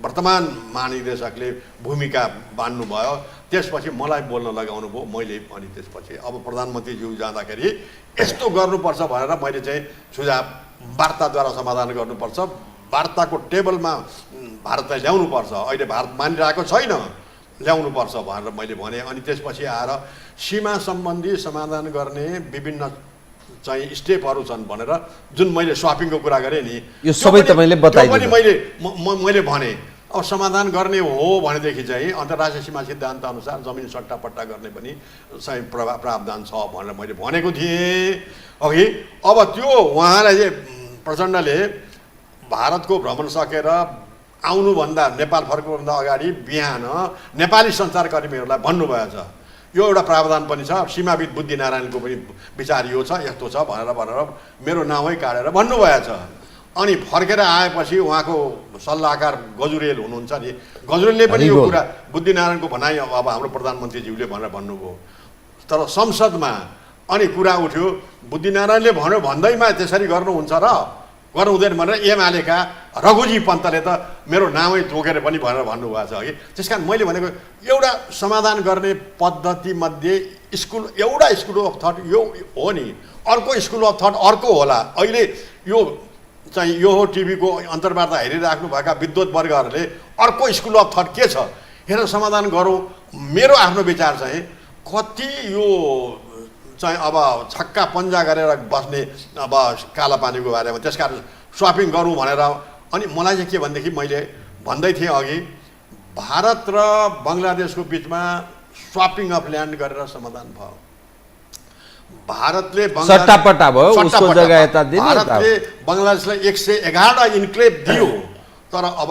वर्तमान महानिर्देशकले भूमिका बान्नुभयो, त्यसपछि मलाई बोल्न लगाउनु भयो। मैले अनि त्यसपछि अब प्रधानमन्त्रीज्यू जाँदाखेरि यस्तो गर्नुपर्छ भनेर मैले चाहिँ सुझाव, वार्ताद्वारा समाधान गर्नुपर्छ, वार्ताको टेबलमा भारतलाई ल्याउनुपर्छ, अहिले भारत मानिरहेको छैन, ल्याउनुपर्छ भनेर मैले भने। अनि त्यसपछि आएर सीमा सम्बन्धी समाधान गर्ने विभिन्न चाहिँ स्टेपहरू छन् भनेर जुन मैले स्वापिङको कुरा गरेँ नि, यो सबै तपाईँले बताइदिनु। मैले भने अब समाधान गर्ने हो भनेदेखि चाहिँ अन्तर्राष्ट्रिय सीमा सिद्धान्त अनुसार जमिन सट्टापट्टा गर्ने पनि चाहिँ प्रावधान छ भनेर मैले भनेको थिएँ अघि। अब त्यो उहाँलाई चाहिँ प्रचण्डले भारतको भ्रमण सकेर आउनुभन्दा, नेपाल फर्कनुभन्दा अगाडि बिहान नेपाली सञ्चारकर्मीहरूलाई भन्नुभएछ यो एउटा प्रावधान पनि छ। सीमाविद बुद्धिनारायणको पनि विचार यो छ, यस्तो छ भनेर मेरो नामै काटेर भन्नुभएको छ। अनि फर्केर आएपछि उहाँको सल्लाहकार गजुरेल हुनुहुन्छ नि, गजुरेलले पनि यो कुरा बुद्धिनारायणको भनाइ अब हाम्रो प्रधानमन्त्रीज्यूले भनेर भन्नुभयो। तर संसदमा अनि कुरा उठ्यो, बुद्धिनारायणले भन्यो भन्दैमा त्यसरी गर्नुहुन्छ र गर्नु हुँदैन भनेर एमालेका रघुजी पन्तले त मेरो नामै तोकेर पनि भनेर भन्नुभएको छ कि। त्यस कारण मैले भनेको एउटा समाधान गर्ने पद्धतिमध्ये एउटा स्कुल अफ थट यो हो नि, अर्को स्कुल अफ थट अर्को होला। अहिले यो चाहिँ यो हो टिभीको अन्तर्वार्ता हेरिराख्नु भएका विद्वत वर्गहरूले अर्को स्कुल अफ थट के छ हेरेर समाधान गरौँ। मेरो आफ्नो विचार चाहिँ कति यो चाहिँ अब छक्का पन्जा गरेर बस्ने अब कालापानीको बारेमा, त्यस कारण स्वापिङ गरौँ भनेर। अनि मलाई चाहिँ के भनेदेखि मैले भन्दै थिएँ अघि, भारत र बङ्गलादेशको बिचमा स्वापिङ अफ ल्यान्ड गरेर समाधान भयो। भारतले सट्टापट्टा भयो, उसको जग्गा यता दिने। भारतले बङ्गलादेशलाई 111 इन्क्लेभ दियो, तर अब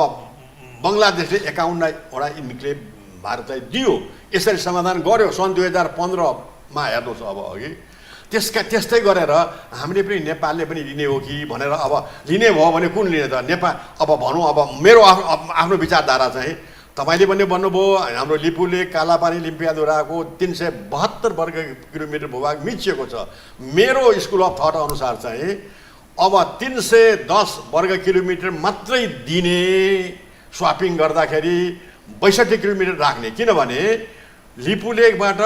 बङ्गलादेशले 51वटा इन्क्लेभ भारतलाई दियो। यसरी समाधान गर्यो सन् 2015मा हेर्नुहोस्। अब अघि त्यस्तै गरेर हामीले पनि नेपालले पनि लिने हो कि भनेर, अब लिने भयो भने कुन लिने त नेपाल। अब भनौँ, अब मेरो आफ्नो विचारधारा चाहिँ तपाईँले पनि भन्नुभयो, हाम्रो लिपुले कालापानी लिम्पियाधुराको 372 वर्ग किलोमिटर भूभाग मिचिएको छ। मेरो स्कुल अफ थट अनुसार चाहिँ अब 310 वर्ग किलोमिटर मात्रै दिने, स्वापिङ गर्दाखेरि 62 किलोमिटर राख्ने। किनभने लिपुलेकबाट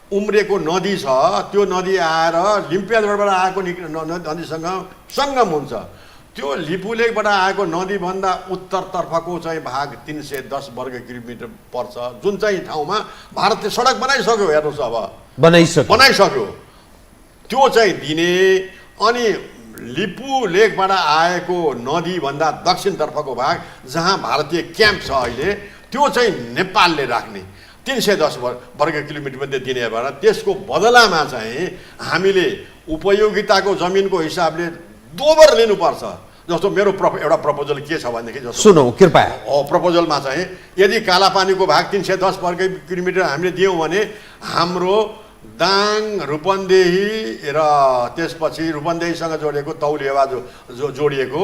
उम्रेको नदी छ, त्यो नदी आएर लिम्पियाधुराबाट आएको नदीसँग सङ्गम हुन्छ। त्यो लिपुलेकबाट आएको नदीभन्दा उत्तरतर्फको चाहिँ भाग 310 वर्ग किलोमिटर पर्छ, जुन चाहिँ ठाउँमा भारतले सडक बनाइसक्यो। हेर्नुहोस्, अब बनाइसक्यो, त्यो चाहिँ दिने। अनि लिपुलेकबाट आएको नदीभन्दा दक्षिणतर्फको भाग जहाँ भारतीय क्याम्प छ अहिले, त्यो चाहिँ नेपालले राख्ने 310 वर्ग किलोमिटर मध्ये दिने भएर त्यसको बदलामा चाहिँ हामीले उपयोगिताको जमिनको हिसाबले दोबर लिनुपर्छ। जस्तो मेरो एउटा प्रपोजल के छ भनेदेखि, जस्तो सुनौ कृपया, प्रपोजलमा चाहिँ यदि कालापानीको भाग 310 वर्ग किलोमिटर हामीले दियौँ भने हाम्रो दाङ, रूपन्देही र त्यसपछि रूपन्देहीसँग जोडिएको तौलिएवा जोडिएको,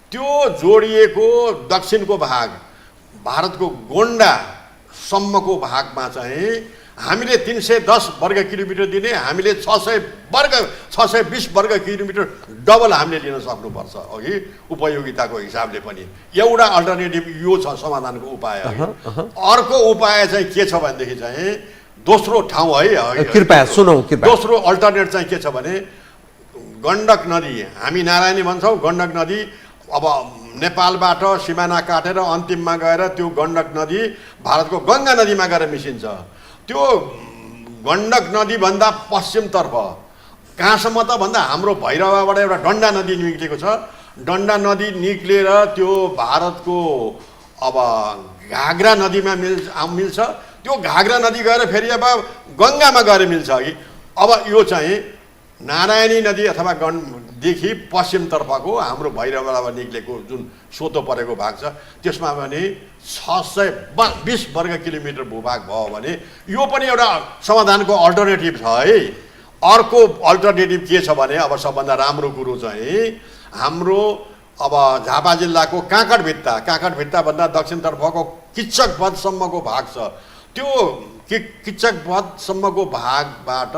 त्यो जोडिएको दक्षिणको भाग भारतको गोन्डासम्मको भागमा चाहिँ हामीले 310 वर्ग किलोमिटर दिने, हामीले 620 वर्ग किलोमिटर डबल हामीले लिन सक्नुपर्छ अघि उपयोगिताको हिसाबले पनि। एउटा अल्टरनेटिभ यो छ समाधानको उपाय। अर्को उपाय चाहिँ के छ भनेदेखि चाहिँ दोस्रो ठाउँ है, कृपया सुनौ, दोस्रो अल्टरनेट चाहिँ के छ भने गण्डक नदी, हामी नारायणी भन्छौँ, गण्डक नदी अब नेपालबाट सिमाना काटेर अन्तिममा गएर त्यो गण्डक नदी भारतको गङ्गा नदीमा गएर मिसिन्छ। त्यो गण्डक नदीभन्दा पश्चिमतर्फ कहाँसम्म त भन्दा हाम्रो भैरवाबाट एउटा डन्डा नदी निक्लेको छ। डन्डा नदी निक्लेर त्यो भारतको अब घाग्रा नदीमा मिल्छ। त्यो घाग्रा नदी गएर फेरि अब गङ्गामा गएर मिल्छ कि। अब यो चाहिँ नारायणी नदी अथवा देखि पश्चिमतर्फको हाम्रो भैरवबाट निक्लेको जुन सोतो परेको भाग छ, त्यसमा भने 620 वर्ग किलोमिटर भूभाग भयो भने यो पनि एउटा समाधानको अल्टरनेटिभ छ है। अर्को अल्टरनेटिभ के छ भने अब सबभन्दा राम्रो कुरो चाहिँ हाम्रो अब झापा जिल्लाको काँकडभित्ताभन्दा दक्षिणतर्फको किच्चकवधसम्मको भाग छ। त्यो किच्चकवधसम्मको भागबाट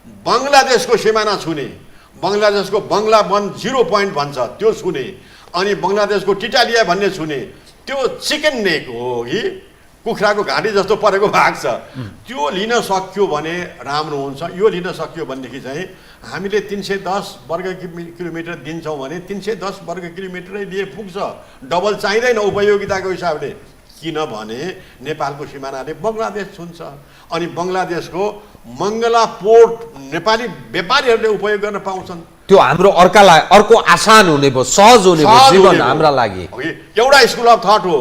बङ्गलादेशको सिमाना छुने, बङ्गलादेशको बङ्गला वन 0 पोइन्ट भन्छ त्यो छुने, अनि बङ्गलादेशको टिटालिया भन्ने छुने, त्यो चिकन नेक हो कि कुखुराको घाँटी जस्तो परेको भाग छ। त्यो लिन सक्यो भने राम्रो हुन्छ। यो लिन सक्यो भनेदेखि चाहिँ हामीले 310 वर्ग किलोमिटर दिन्छौँ भने 310 वर्ग किलोमिटरै लिए पुग्छ, डबल चाहिँदैन उपयोगिताको हिसाबले। किनभने नेपालको सिमानाले बङ्गलादेश छुन्छ, अनि बङ्गलादेशको मङ्गला पोर्ट नेपाली व्यापारीहरूले उपयोग गर्न पाउँछन्। त्यो हाम्रो अर्को आसान हुने भयो, सहज हुने भयो जीवन हाम्रा लागि। एउटा स्कुल अफ थट हो।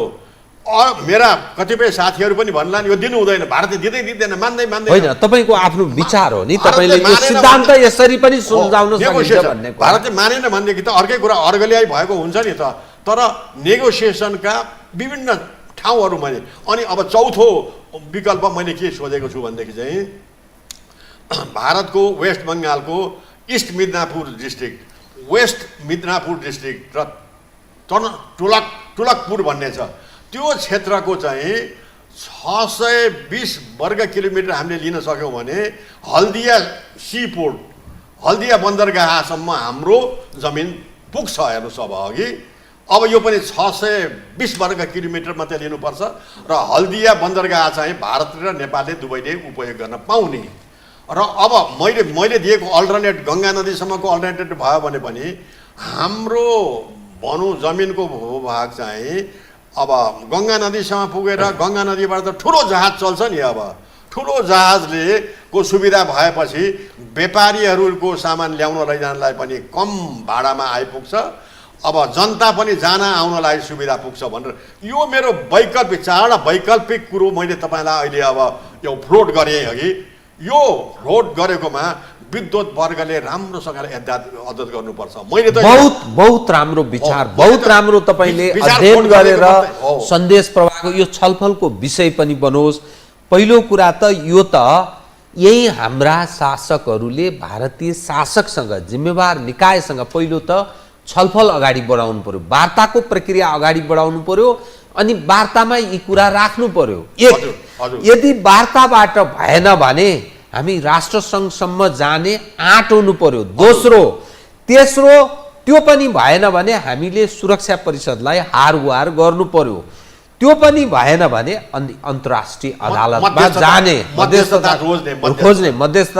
मेरा कतिपय साथीहरू पनि भन्लान् यो दिनु हुँदैन, भारतले दिँदैन, मान्दैन। होइन, तपाईँको आफ्नो विचार हो नि, तपाईँले यो सिद्धान्त यसरी पनि सुल्झाउन सकिन्छ भन्ने। भारतले मानेन भनेदेखि त अर्कै कुरा अर्गल्याइ भएको हुन्छ नि त। तर नेगोसिएसनका विभिन्न ठाउँहरूमा अनि अब चौथो विकल्प मैले के सोचेको छु भनेदेखि चाहिँ भारतको वेस्ट बङ्गालको east Midnapore district, west Midnapore district र टुलकपुर भन्ने छ, त्यो क्षेत्रको चाहिँ 620 वर्ग किलोमिटर हामीले लिन सक्यौँ भने हल्दिया सी पोर्ट, हल्दिया बन्दरगाहसम्म हाम्रो जमिन पुग्छ। हेर्नुहोस् अब अघि अब यो पनि 620 वर्ग किलोमिटर मात्रै लिनुपर्छ र हल्दिया बन्दरगाह चाहिँ भारत र नेपालले दुवैले उपयोग गर्न पाउने। र अब मैले दिएको अल्टरनेट गङ्गा नदीसम्मको अल्टरनेट भयो भने पनि हाम्रो भनौँ जमिनको भूभाग चाहिँ अब गङ्गा नदीसम्म पुगेर गङ्गा नदीबाट त ठुलो जहाज चल्छ नि। अब ठुलो जहाजले को सुविधा भएपछि व्यापारीहरूको सामान ल्याउन लैजानलाई पनि कम भाडामा आइपुग्छ। अब जनता पनि जान आउनलाई सुविधा पुग्छ भनेर यो मेरो वैकल्पिक चारवटा वैकल्पिक कुरो मैले तपाईँलाई अहिले अब यो फ्लोट गरेँ अघि। यो फ्लोट गरेकोमा विद्युत वर्गले राम्रोसँगले अध्ययन गर्नुपर्छ। मैले त बहुत राम्रो विचार, बहुत राम्रो तपाईँले अध्ययन गरेर सन्देश प्रवाहको यो छलफलको विषय पनि बनोस्। पहिलो कुरा त यो त यही हाम्रा शासकहरूले भारतीय शासकसँग, जिम्मेवार निकायसँग पहिलो त छलफल अगाडि बढाउनु पर्यो, वार्ताको प्रक्रिया अगाडि बढाउनु पर्यो अनि वार्तामा यी कुरा राख्नु पर्यो। एक, यदि वार्ताबाट भएन भने हामी राष्ट्रसङ्घसम्म जाने आँट हुनु पर्यो। दोस्रो, तेस्रो त्यो पनि भएन भने हामीले सुरक्षा परिषदलाई हारगुहार गर्नु पर्यो। त्यो पनि भएन भने अन्तर्राष्ट्रिय अदालतमा जाने, मध्यस्थता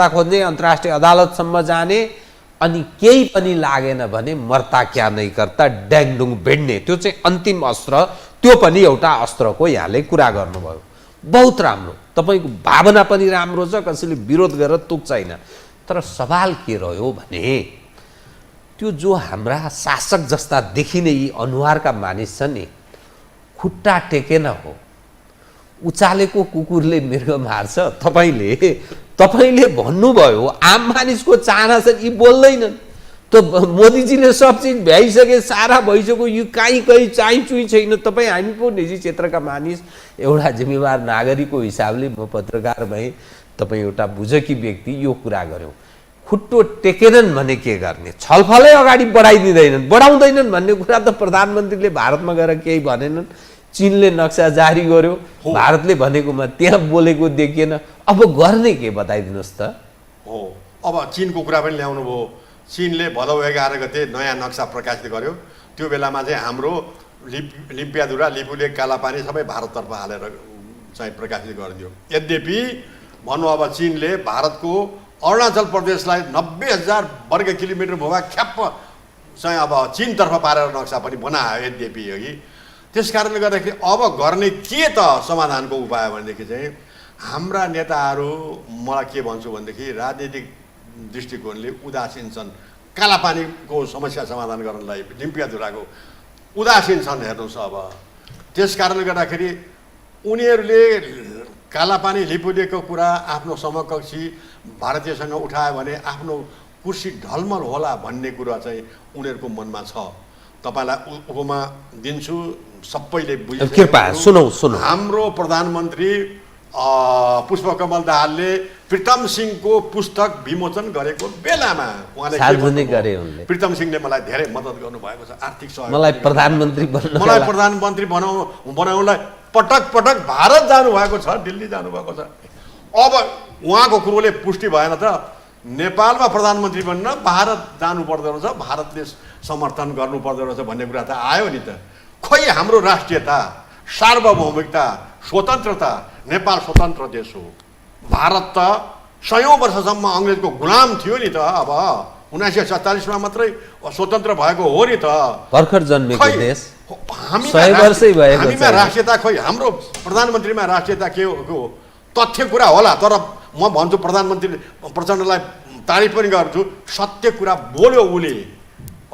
खोज्ने अन्तर्राष्ट्रिय अदालतसम्म जाने। अनि केही पनि लागेन भने मर्ता क्या नै कर्ता, ड्याङडुङ बेड्ने, त्यो चाहिँ अन्तिम अस्त्र। त्यो पनि एउटा अस्त्रको यहाँले कुरा गर्नुभयो, बहुत राम्रो। तपाईँको भावना पनि राम्रो छ, कसैले विरोध गरेर तुक छैन। तर सवाल के रह्यो भने त्यो जो हाम्रा शासक जस्ता देखिने यी अनुहारका मानिस छन् नि, खुट्टा टेकेन हो, उचालेको कुकुरले मृग मार्छ। तपाईँले भन्नुभयो आम मानिसको चाहना छ, यी बोल्दैनन्। त मोदीजीले सब चिज भ्याइसके, सारा भइसक्यो, यो कहीँ चाहिँ चुई छैन। तपाईँ हामी पो निजी क्षेत्रका मानिस, एउटा जिम्मेवार नागरिकको हिसाबले म पत्रकार भएँ, तपाईँ एउटा बुझकी व्यक्ति, यो कुरा गऱ्यौँ। खुट्टो टेकेनन् भने के गर्ने? छलफलै अगाडि बढाउँदैनन् भन्ने कुरा त प्रधानमन्त्रीले भारतमा गएर केही भनेनन्। चीनले नक्सा जारी गर्यो, भारतले भनेकोमा त्यहाँ बोलेको देखिएन। अब गर्ने के बताइदिनुहोस् त। हो, अब चीनको कुरा पनि ल्याउनु भयो। चीनले भदौ 11 गते नयाँ नक्सा प्रकाशित गर्यो। त्यो बेलामा चाहिँ हाम्रो लिम्पियाधुरा, लिपुलेक, कालापानी सबै भारततर्फ हालेर चाहिँ प्रकाशित गरिदियो। यद्यपि भनौँ अब चीनले भारतको अरुणाचल प्रदेशलाई 90,000 वर्ग किलोमिटर भूभाग ख्याप्प चाहिँ अब चीनतर्फ पारेर नक्सा पनि बनायो। यद्यपि अघि त्यस कारणले गर्दाखेरि अब गर्ने के त समाधानको उपाय भनेदेखि चाहिँ हाम्रा नेताहरू, मलाई के भन्छु भनेदेखि राजनीतिक दृष्टिकोणले उदासीन छन्। कालापानीको समस्या समाधान गर्नलाई लिम्पियाधुराको उदासीन छन्। हेर्नुहोस् अब त्यस कारणले गर्दाखेरि उनीहरूले कालापानी लिपुलेको कुरा आफ्नो समकक्षी भारतीयसँग उठायो भने आफ्नो कुर्सी ढलमल होला भन्ने कुरा चाहिँ उनीहरूको मनमा छ। तपाईँलाई उपमा दिन्छु, सबैले बुझ्नु। कृपया सुनौ। हाम्रो प्रधानमन्त्री पुष्पकमल दाहालले प्रीतम सिंहको पुस्तक विमोचन गरेको बेलामा उहाँले सार्वजनिक गरे उनले। प्रीतम सिंहले मलाई धेरै मद्दत गर्नुभएको छ, आर्थिक सहयोग। मलाई प्रधानमन्त्री बनाउनलाई पटक भारत जानुभएको छ, दिल्ली जानुभएको छ। अब उहाँको कुरोले पुष्टि भएन त नेपालमा प्रधानमन्त्री बन्न भारत जानु पर्दो रहेछ, भारतले समर्थन गर्नु पर्दो रहेछ भन्ने कुरा त आयो नि त। खोइ हाम्रो राष्ट्रियता, सार्वभौमिकता, स्वतन्त्रता, नेपाल स्वतन्त्र देश हो। भारत त 100औं वर्षसम्म अङ्ग्रेजको गुलाम थियो नि त। अब 1947मा मात्रै स्वतन्त्र भएको हो नि त। भर्खर जन्मेको देश, हामीमा राष्ट्रियता खोइ, हाम्रो प्रधानमन्त्रीमा राष्ट्रियता के हो? तथ्य कुरा होला, तर म भन्छु प्रधानमन्त्री प्रचण्डलाई तारिफ पनि गर्छु, सत्य कुरा बोल्यो उसले।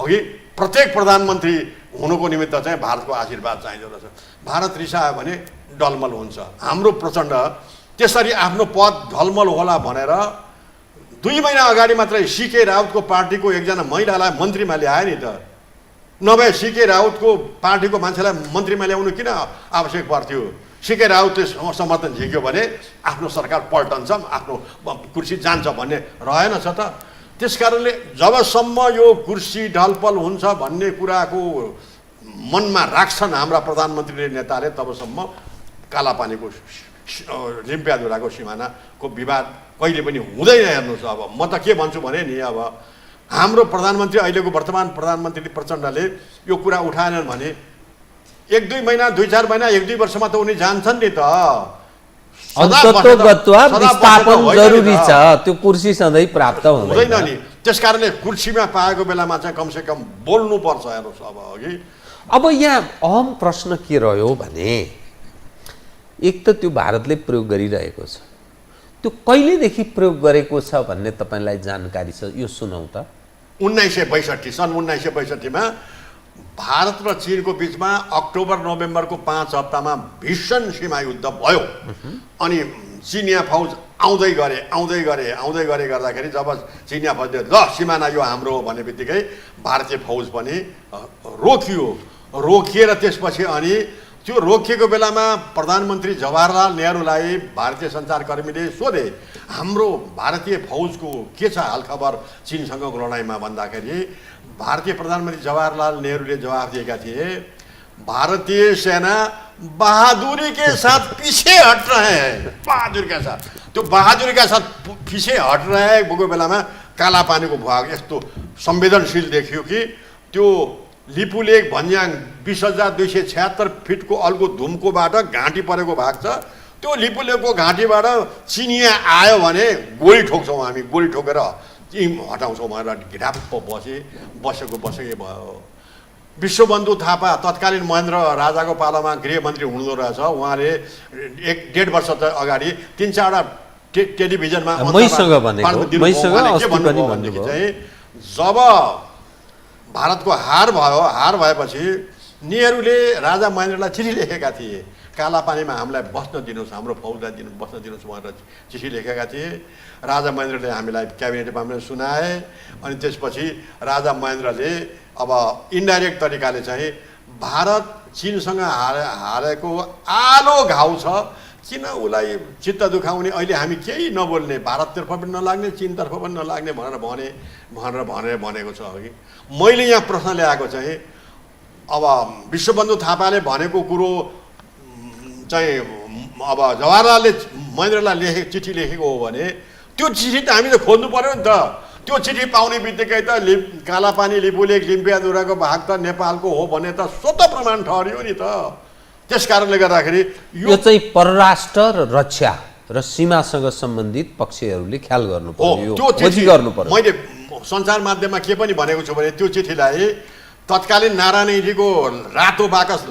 अघि प्रत्येक प्रधानमन्त्री हुनुको निमित्त चाहिँ भारतको आशीर्वाद चाहिँदो रहेछ। भारत रिसायो भने डलमल हुन्छ। हाम्रो प्रचण्ड त्यसरी आफ्नो पद ढलमल होला भनेर 2 महिना अगाडि मात्रै सीके राउतको पार्टीको एकजना महिलालाई मन्त्रीमा ल्याए नि त। नभए सीके राउतको पार्टीको मान्छेलाई मन्त्रीमा ल्याउनु किन आवश्यक पर्थ्यो? सीके राउतले समर्थन झिक्यो भने आफ्नो सरकार पल्टन्छ, आफ्नो कुर्सी जान्छ भन्ने रहेन छ त। त्यस कारणले जबसम्म यो कुर्सी ढलपल हुन्छ भन्ने कुराको मनमा राख्छन् हाम्रा प्रधानमन्त्रीले नेताले, तबसम्म कालापानीको लिम्पियाधुराको सिमानाको विवाद कहिले पनि हुँदैन। हेर्नुहोस्, अब म त के भन्छु भने नि, अब हाम्रो प्रधानमन्त्री अहिलेको वर्तमान प्रधानमन्त्री प्रचण्डले यो कुरा उठाएनन् भने 1-2 महिना 2-4 महिना 1-2 वर्षमा त उनी जान्छन् नि त। विस्थापन जरुरी छ, त्यो कुर्सी सधैँ प्राप्त हुँदैन नि। त्यस कारणले कुर्सीमा पाएको बेलामा चाहिँ कमसे कम बोल्नुपर्छ। हेर्नुहोस्, अब अघि अब यहाँ अहम प्रश्न के रह्यो भने, एक त त्यो भारतले प्रयोग गरिरहेको छ, त्यो कहिलेदेखि प्रयोग गरेको छ भन्ने तपाईँलाई जानकारी छ? यो सुनौ त। 1962 सन् 1962मा भारत र चीनको बिचमा अक्टोबर-नोभेम्बरको 5 हप्तामा भीषण सीमा युद्ध भयो। अनि चिनिया फौज आउँदै गरे गर्दाखेरि जब चिनिया फौजले ल सिमाना यो हाम्रो हो भन्ने बित्तिकै भारतीय फौज पनि रोकिएर त्यसपछि अनि त्यो रोकिएको बेलामा प्रधानमन्त्री जवाहरलाल नेहरूलाई भारतीय सञ्चारकर्मीले सोधे, हाम्रो भारतीय फौजको के छ हालखबर चीनसँगको लडाइँमा भन्दाखेरि भारतीय प्रधानमन्त्री जवाहरलाल नेहरूले जवाफ दिएका थिए, भारतीय सेना बहादुरी के साथ पीछे हट रहे हैं। बहादुरी के साथ, त्यो बहादुरी के साथ पीछे हट रहे भएको बेलामा कालापानीको भाग यस्तो संवेदनशील देखियो कि त्यो लिपुलेक भन्ज्याङ 20,276 फिटको अल्गो धुम्कोबाट घाँटी परेको भाग छ। त्यो लिपुलेकको घाँटीबाट चिनिया आयो भने गोली ठोक्छौँ हामी, गोली ठोकेर हटाउँछौँ भनेर ढिराप्प बसेकै भयो। विश्वबन्धु थापा तत्कालीन महेन्द्र राजाको पालामा गृहमन्त्री हुनुहुँदो रहेछ। उहाँले 1.5 वर्ष अगाडि 3-4वटा टेलिभिजनमा चाहिँ जब भारतको हार भएपछि नेहरूले राजा महेन्द्रलाई चिठी लेखेका थिए, कालापानीमा हामीलाई बस्न दिनुहोस्, हाम्रो फौजलाई बस्न दिनुहोस् भनेर चिठी लेखेका थिए। राजा महेन्द्रले हामीलाई क्याबिनेटमा पनि सुनाए। अनि त्यसपछि राजा महेन्द्रले अब इन्डाइरेक्ट तरिकाले चाहिँ भारत चीनसँग हारेको आलो घाउ छ, किन उसलाई चित्त दुखाउने, अहिले हामी केही नबोल्ने, भारततर्फ पनि नलाग्ने चिनतर्फ पनि नलाग्ने भनेको छ। अघि मैले यहाँ प्रश्न ल्याएको चाहिँ अब विश्वबन्धु थापाले भनेको कुरो चाहिँ अब जवाहरलालले महेन्द्रलाई चिठी लेखेको हो भने त्यो चिठी त हामीले खोज्नु पर्यो नि त। त्यो चिठी पाउने बित्तिकै त कालापानी लिपुलेक लिम्पियाधुराको भाग त नेपालको हो भने त स्वतः प्रमाण ठहरियो नि त। त्यस कारणले गर्दाखेरि यो चाहिँ परराष्ट्र र रक्षा र सीमासँग सम्बन्धित पक्षहरूले ख्याल गर्नुपर्यो। मैले सञ्चार माध्यममा के पनि भनेको छु भने त्यो चिठीलाई तत्कालीन नारायणजीको रातो बाकस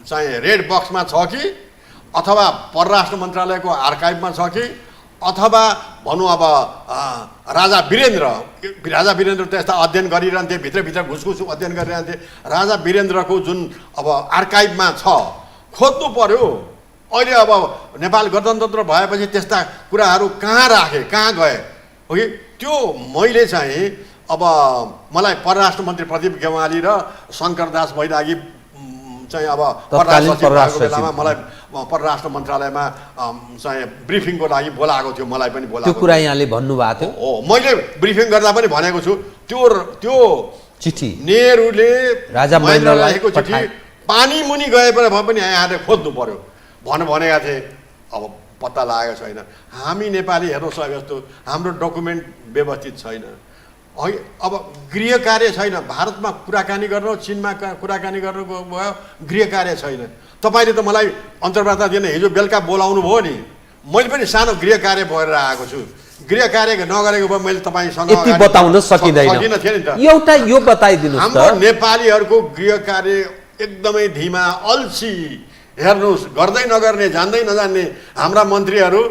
चाहिँ रेड बक्समा छ कि, अथवा परराष्ट्र मन्त्रालयको आर्काइभमा छ कि, अथवा भनौँ अब राजा वीरेन्द्र त्यस्ता अध्ययन गरिरहन्थे, भित्रभित्र घुसघुस अध्ययन गरिरहन्थे। राजा वीरेन्द्रको जुन अब आर्काइभमा छ, खोज्नु पर्यो। अहिले अब नेपाल गणतन्त्र भएपछि त्यस्ता कुराहरू कहाँ राखे, कहाँ गए हो कि? त्यो मैले चाहिँ अब मलाई परराष्ट्र मन्त्री प्रदीप गेवाली र शङ्करदास बैरागी चाहिँ अब बेलामा मलाई परराष्ट्र मन्त्रालयमा चाहिँ ब्रिफिङको लागि बोलाएको थियो, मलाई पनि बोलाएको। त्यो कुरा यहाँले भन्नुभएको थियो? हो, मैले ब्रिफिङ गर्दा पनि भनेको छु। त्यो चिठी नेहरूले राजा महेन्द्रलाई लेखेको चिठी पानी मुनि गए पनि यहाँले खोज्नु पर्यो भनेका थिए। अब पत्ता लागेको छैन। हामी नेपाली हेर्नुहोस् यस्तो हाम्रो डकुमेन्ट व्यवस्थित छैन। अब गृह कार्य छैन, भारतमा कुराकानी गर्नु, चीनमा कुराकानी गर्नु भयो, गृह कार्य छैन। तपाईँले त मलाई अन्तर्वार्ता दिन हिजो बेलुका बोलाउनु भयो नि, मैले पनि सानो गृह कार्य भएर आएको छु। गृह कार्य नगरेको भए मैले तपाईँसँग यति बताउन सकिँदैन। एउटा यो बताइदिनुहोस्, हाम्रो नेपालीहरूको गृह कार्य एकदमै धीमा, अल्छी। हेर्नुहोस्, गर्दै नगर्ने, जान्दै नजान्ने हाम्रा मन्त्रीहरू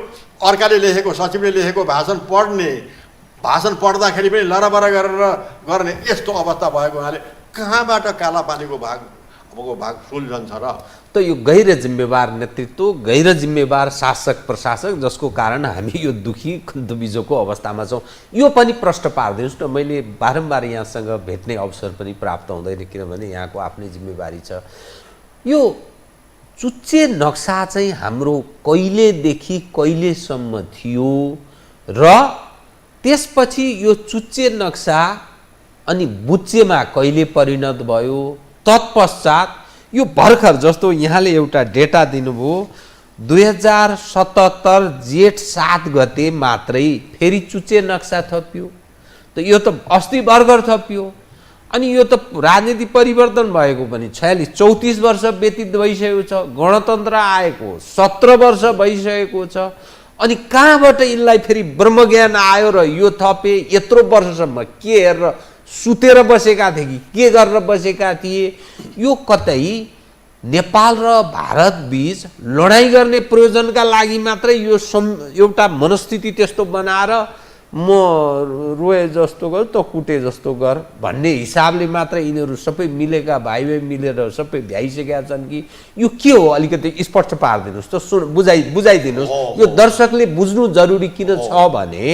अर्काले लेखेको, सचिवले लेखेको भाषण पढ्दाखेरि पनि लरबर गरेर गर्ने यस्तो अवस्था भएको हुनाले कहाँबाट कालापानीको भाग सुल्झन्छ र? त यो गैर जिम्मेवार नेतृत्व, गैर जिम्मेवार शासक प्रशासक, जसको कारण हामी यो दुखी खन्तबिजोको अवस्थामा छौँ, यो पनि प्रश्न पारिदिनुहोस् न। मैले बारम्बार यहाँसँग भेट्ने अवसर पनि प्राप्त हुँदैन, किनभने यहाँको आफ्नै जिम्मेवारी छ। यो चुच्चे नक्सा चाहिँ हाम्रो कहिलेदेखि कहिलेसम्म थियो र त्यसपछि यो चुच्चे नक्सा अनि बुच्चेमा कहिले परिणत भयो, तत्पश्चात यो भर्खर जस्तो यहाँले एउटा डेटा दिनुभयो 2077 जेठ 7 गते मात्रै फेरि चुच्चे नक्सा थपियो। त यो त अस्ति भर्खर थपियो। अनि यो त राजनीति परिवर्तन भएको पनि 34 वर्ष व्यतीत भइसकेको छ, गणतन्त्र आएको 17 वर्ष भइसकेको छ। अनि कहाँबाट यिनलाई फेरि ब्रह्मज्ञान आयो र यो थपे? यत्रो वर्षसम्म के हेरेर सुतेर बसेका थिए कि के गरेर बसेका थिए? यो कतै नेपाल र भारत बीच लडाईँ गर्ने प्रयोजनका लागि मात्रै यो एउटा मनस्थिति त्यस्तो बनाएर म रोए जस्तो गर त कुटे जस्तो गर भन्ने हिसाबले मात्र यिनीहरू सबै मिलेका भाइ मिलेर सबै भ्याइसकेका छन् कि यो के हो? अलिकति स्पष्ट पारिदिनुहोस् त, बुझाइदिनुहोस्। यो दर्शकले बुझ्नु जरुरी किन छ भने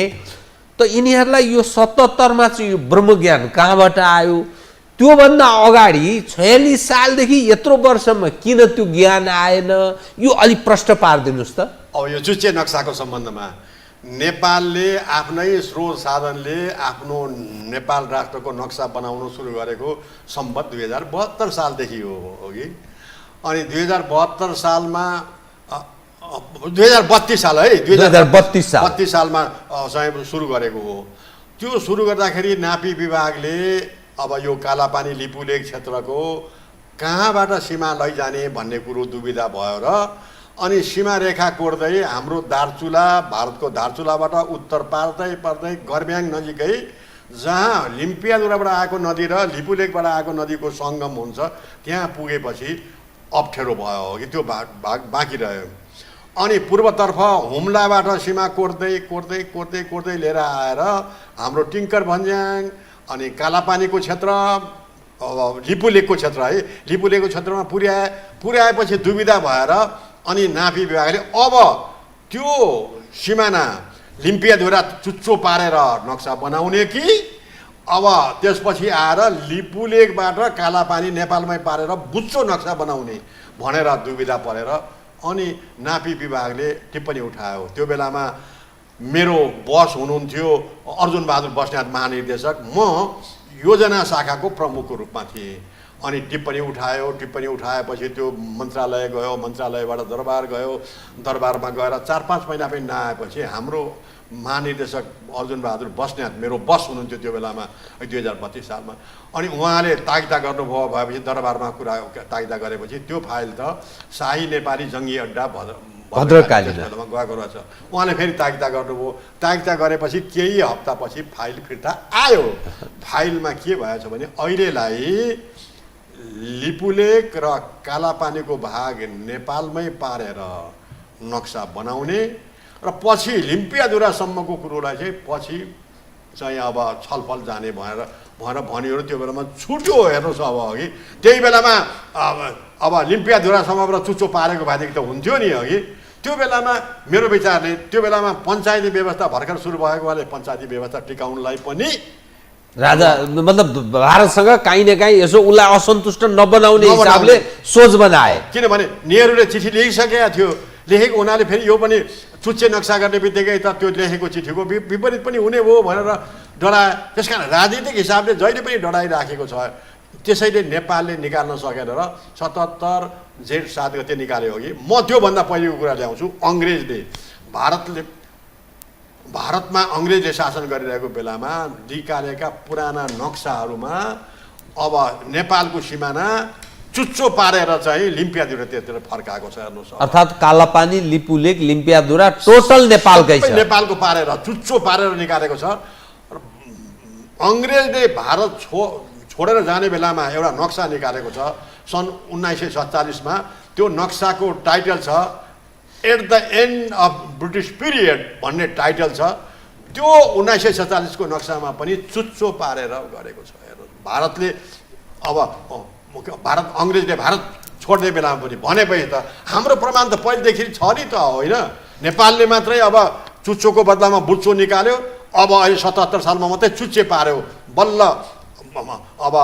त यिनीहरूलाई यो 77 मा चाहिँ यो ब्रह्मज्ञान कहाँबाट आयो? त्योभन्दा अगाडि 46 सालदेखि यत्रो वर्षमा किन त्यो ज्ञान आएन? यो अलि प्रश्न पारिदिनुहोस् त। अब यो चुच्चे नक्साको सम्बन्धमा नेपालले आफ्नै स्रोत साधनले आफ्नो नेपाल राष्ट्रको नक्सा बनाउन सुरु गरेको सम्बत 2072 सालदेखि हो कि। अनि 2072 सालमा 2032 साल है 2032 सालमा चाहिँ सुरु गरेको हो। त्यो सुरु गर्दाखेरि नापी विभागले अब यो कालापानी लिपुलेक क्षेत्रको कहाँबाट सीमा लैजाने भन्ने कुरो दुविधा भयो र अनि सीमा रेखा कोर्दै हाम्रो दार्चुला, भारतको दार्चुलाबाट उत्तर पार्दै गर्ब्याङ नजिकै जहाँ लिम्पियादुराबाट आएको नदी र लिपुलेकबाट आएको नदीको सङ्गम हुन्छ त्यहाँ पुगेपछि अप्ठ्यारो भयो कि त्यो भाग बाँकी रह्यो। अनि पूर्वतर्फ हुम्लाबाट सीमा कोर्दै लिएर आएर हाम्रो टिङ्कर भन्ज्याङ अनि कालापानीको क्षेत्र, लिपुलेकको क्षेत्र है, लिपुलेकको क्षेत्रमा पुर्याएपछि दुविधा भएर अनि नापी विभागले अब त्यो सिमाना लिम्पियाधुरा चुच्चो पारेर नक्सा बनाउने कि अब त्यसपछि आएर लिपुलेकबाट कालापानी नेपालमै पारेर बुच्चो नक्सा बनाउने भनेर दुविधा परेर अनि नापी विभागले टिप्पणी उठायो। त्यो बेलामा मेरो बस हुनुहुन्थ्यो अर्जुन बहादुर बस्नेत महानिर्देशक, म योजना शाखाको प्रमुखको रूपमा थिएँ। अनि टिप्पणी उठाएपछि त्यो मन्त्रालय गयो, मन्त्रालयबाट दरबार गयो, दरबारमा गएर 4-5 महिना पनि नआएपछि हाम्रो महानिर्देशक अर्जुन बहादुर बस्नेत मेरो बस हुनुहुन्थ्यो त्यो बेलामा 2032 सालमा। अनि उहाँले तागिदा गर्नुभयो, भएपछि दरबारमा कुरा तागिदा गरेपछि त्यो फाइल त शाही नेपाली जङ्गी अड्डा भद्रकालीमा गएको रहेछ। उहाँले फेरि तागिदा गर्नुभयो, तागिदा गरेपछि केही हप्तापछि फाइल फिर्ता आयो। फाइलमा के भएछ भने अहिलेलाई लिपुलेक र कालापानीको भाग नेपालमै पारेर नक्सा बनाउने र पछि लिम्पियाधुरासम्मको कुरोलाई चाहिँ पछि चाहिँ अब छलफल जाने भनेर भनियो र त्यो बेलामा छुट्यो। हेर्नुहोस् अब अघि त्यही बेलामा अब लिम्पियाधुरासम्मबाट चुच्चो पारेको भएदेखि त हुन्थ्यो नि अघि। त्यो बेलामा मेरो विचारले त्यो बेलामा पञ्चायती व्यवस्था भर्खर सुरु भएको भएले पञ्चायती व्यवस्था टिकाउनलाई पनि राजा मतलब भारतसँग काहीँ न काहीँ यसो उसलाई असन्तुष्ट नबनाउने हिसाबले सोच बनाए। किनभने नेहरूले चिठी लेखिसकेका थियो, लेखेको हुनाले फेरि यो पनि चुच्चे नक्सा गर्ने बित्तिकै त त्यो लेखेको चिठीको विपरीत पनि हुने हो भनेर डराए। त्यसकारण राजनीतिक हिसाबले जहिले पनि डराइराखेको छ। त्यसैले नेपालले निकाल्न सकेन र 77 जेठ 7 गते निकाल्यो कि। म त्योभन्दा पहिलेको कुरा ल्याउँछु। अङ्ग्रेजले भारतमा अङ्ग्रेजले शासन गरिरहेको बेलामा निकालेका पुराना नक्साहरूमा अब नेपालको सिमाना चुच्चो पारेर चाहिँ लिम्पियाधुरातिर फर्काएको छ। हेर्नुहोस्, अर्थात् कालापानी, लिपुलेक, लिम्पियाधुरा टोटल नेपालकै छ, नेपालको पारेर चुच्चो पारेर निकालेको छ। अङ्ग्रेजले भारत छोडेर जाने बेलामा एउटा नक्सा निकालेको छ सन् 1947 मा। त्यो नक्साको टाइटल छ at the end of British period भन्ने टाइटल छ। त्यो 1947 को नक्सामा पनि चुच्चो पारेर गरेको छ। हेर्नुहोस्, भारतले अब अङ्ग्रेजले भारत छोड्ने बेलामा पनि भनेपछि त हाम्रो प्रमाण त पहिलेदेखि छ नि त, होइन? नेपालले मात्रै अब चुच्चोको बदलामा बुच्चो निकाल्यो, अब अहिले 77 सालमा मात्रै चुच्चे पार्यो। बल्ल अब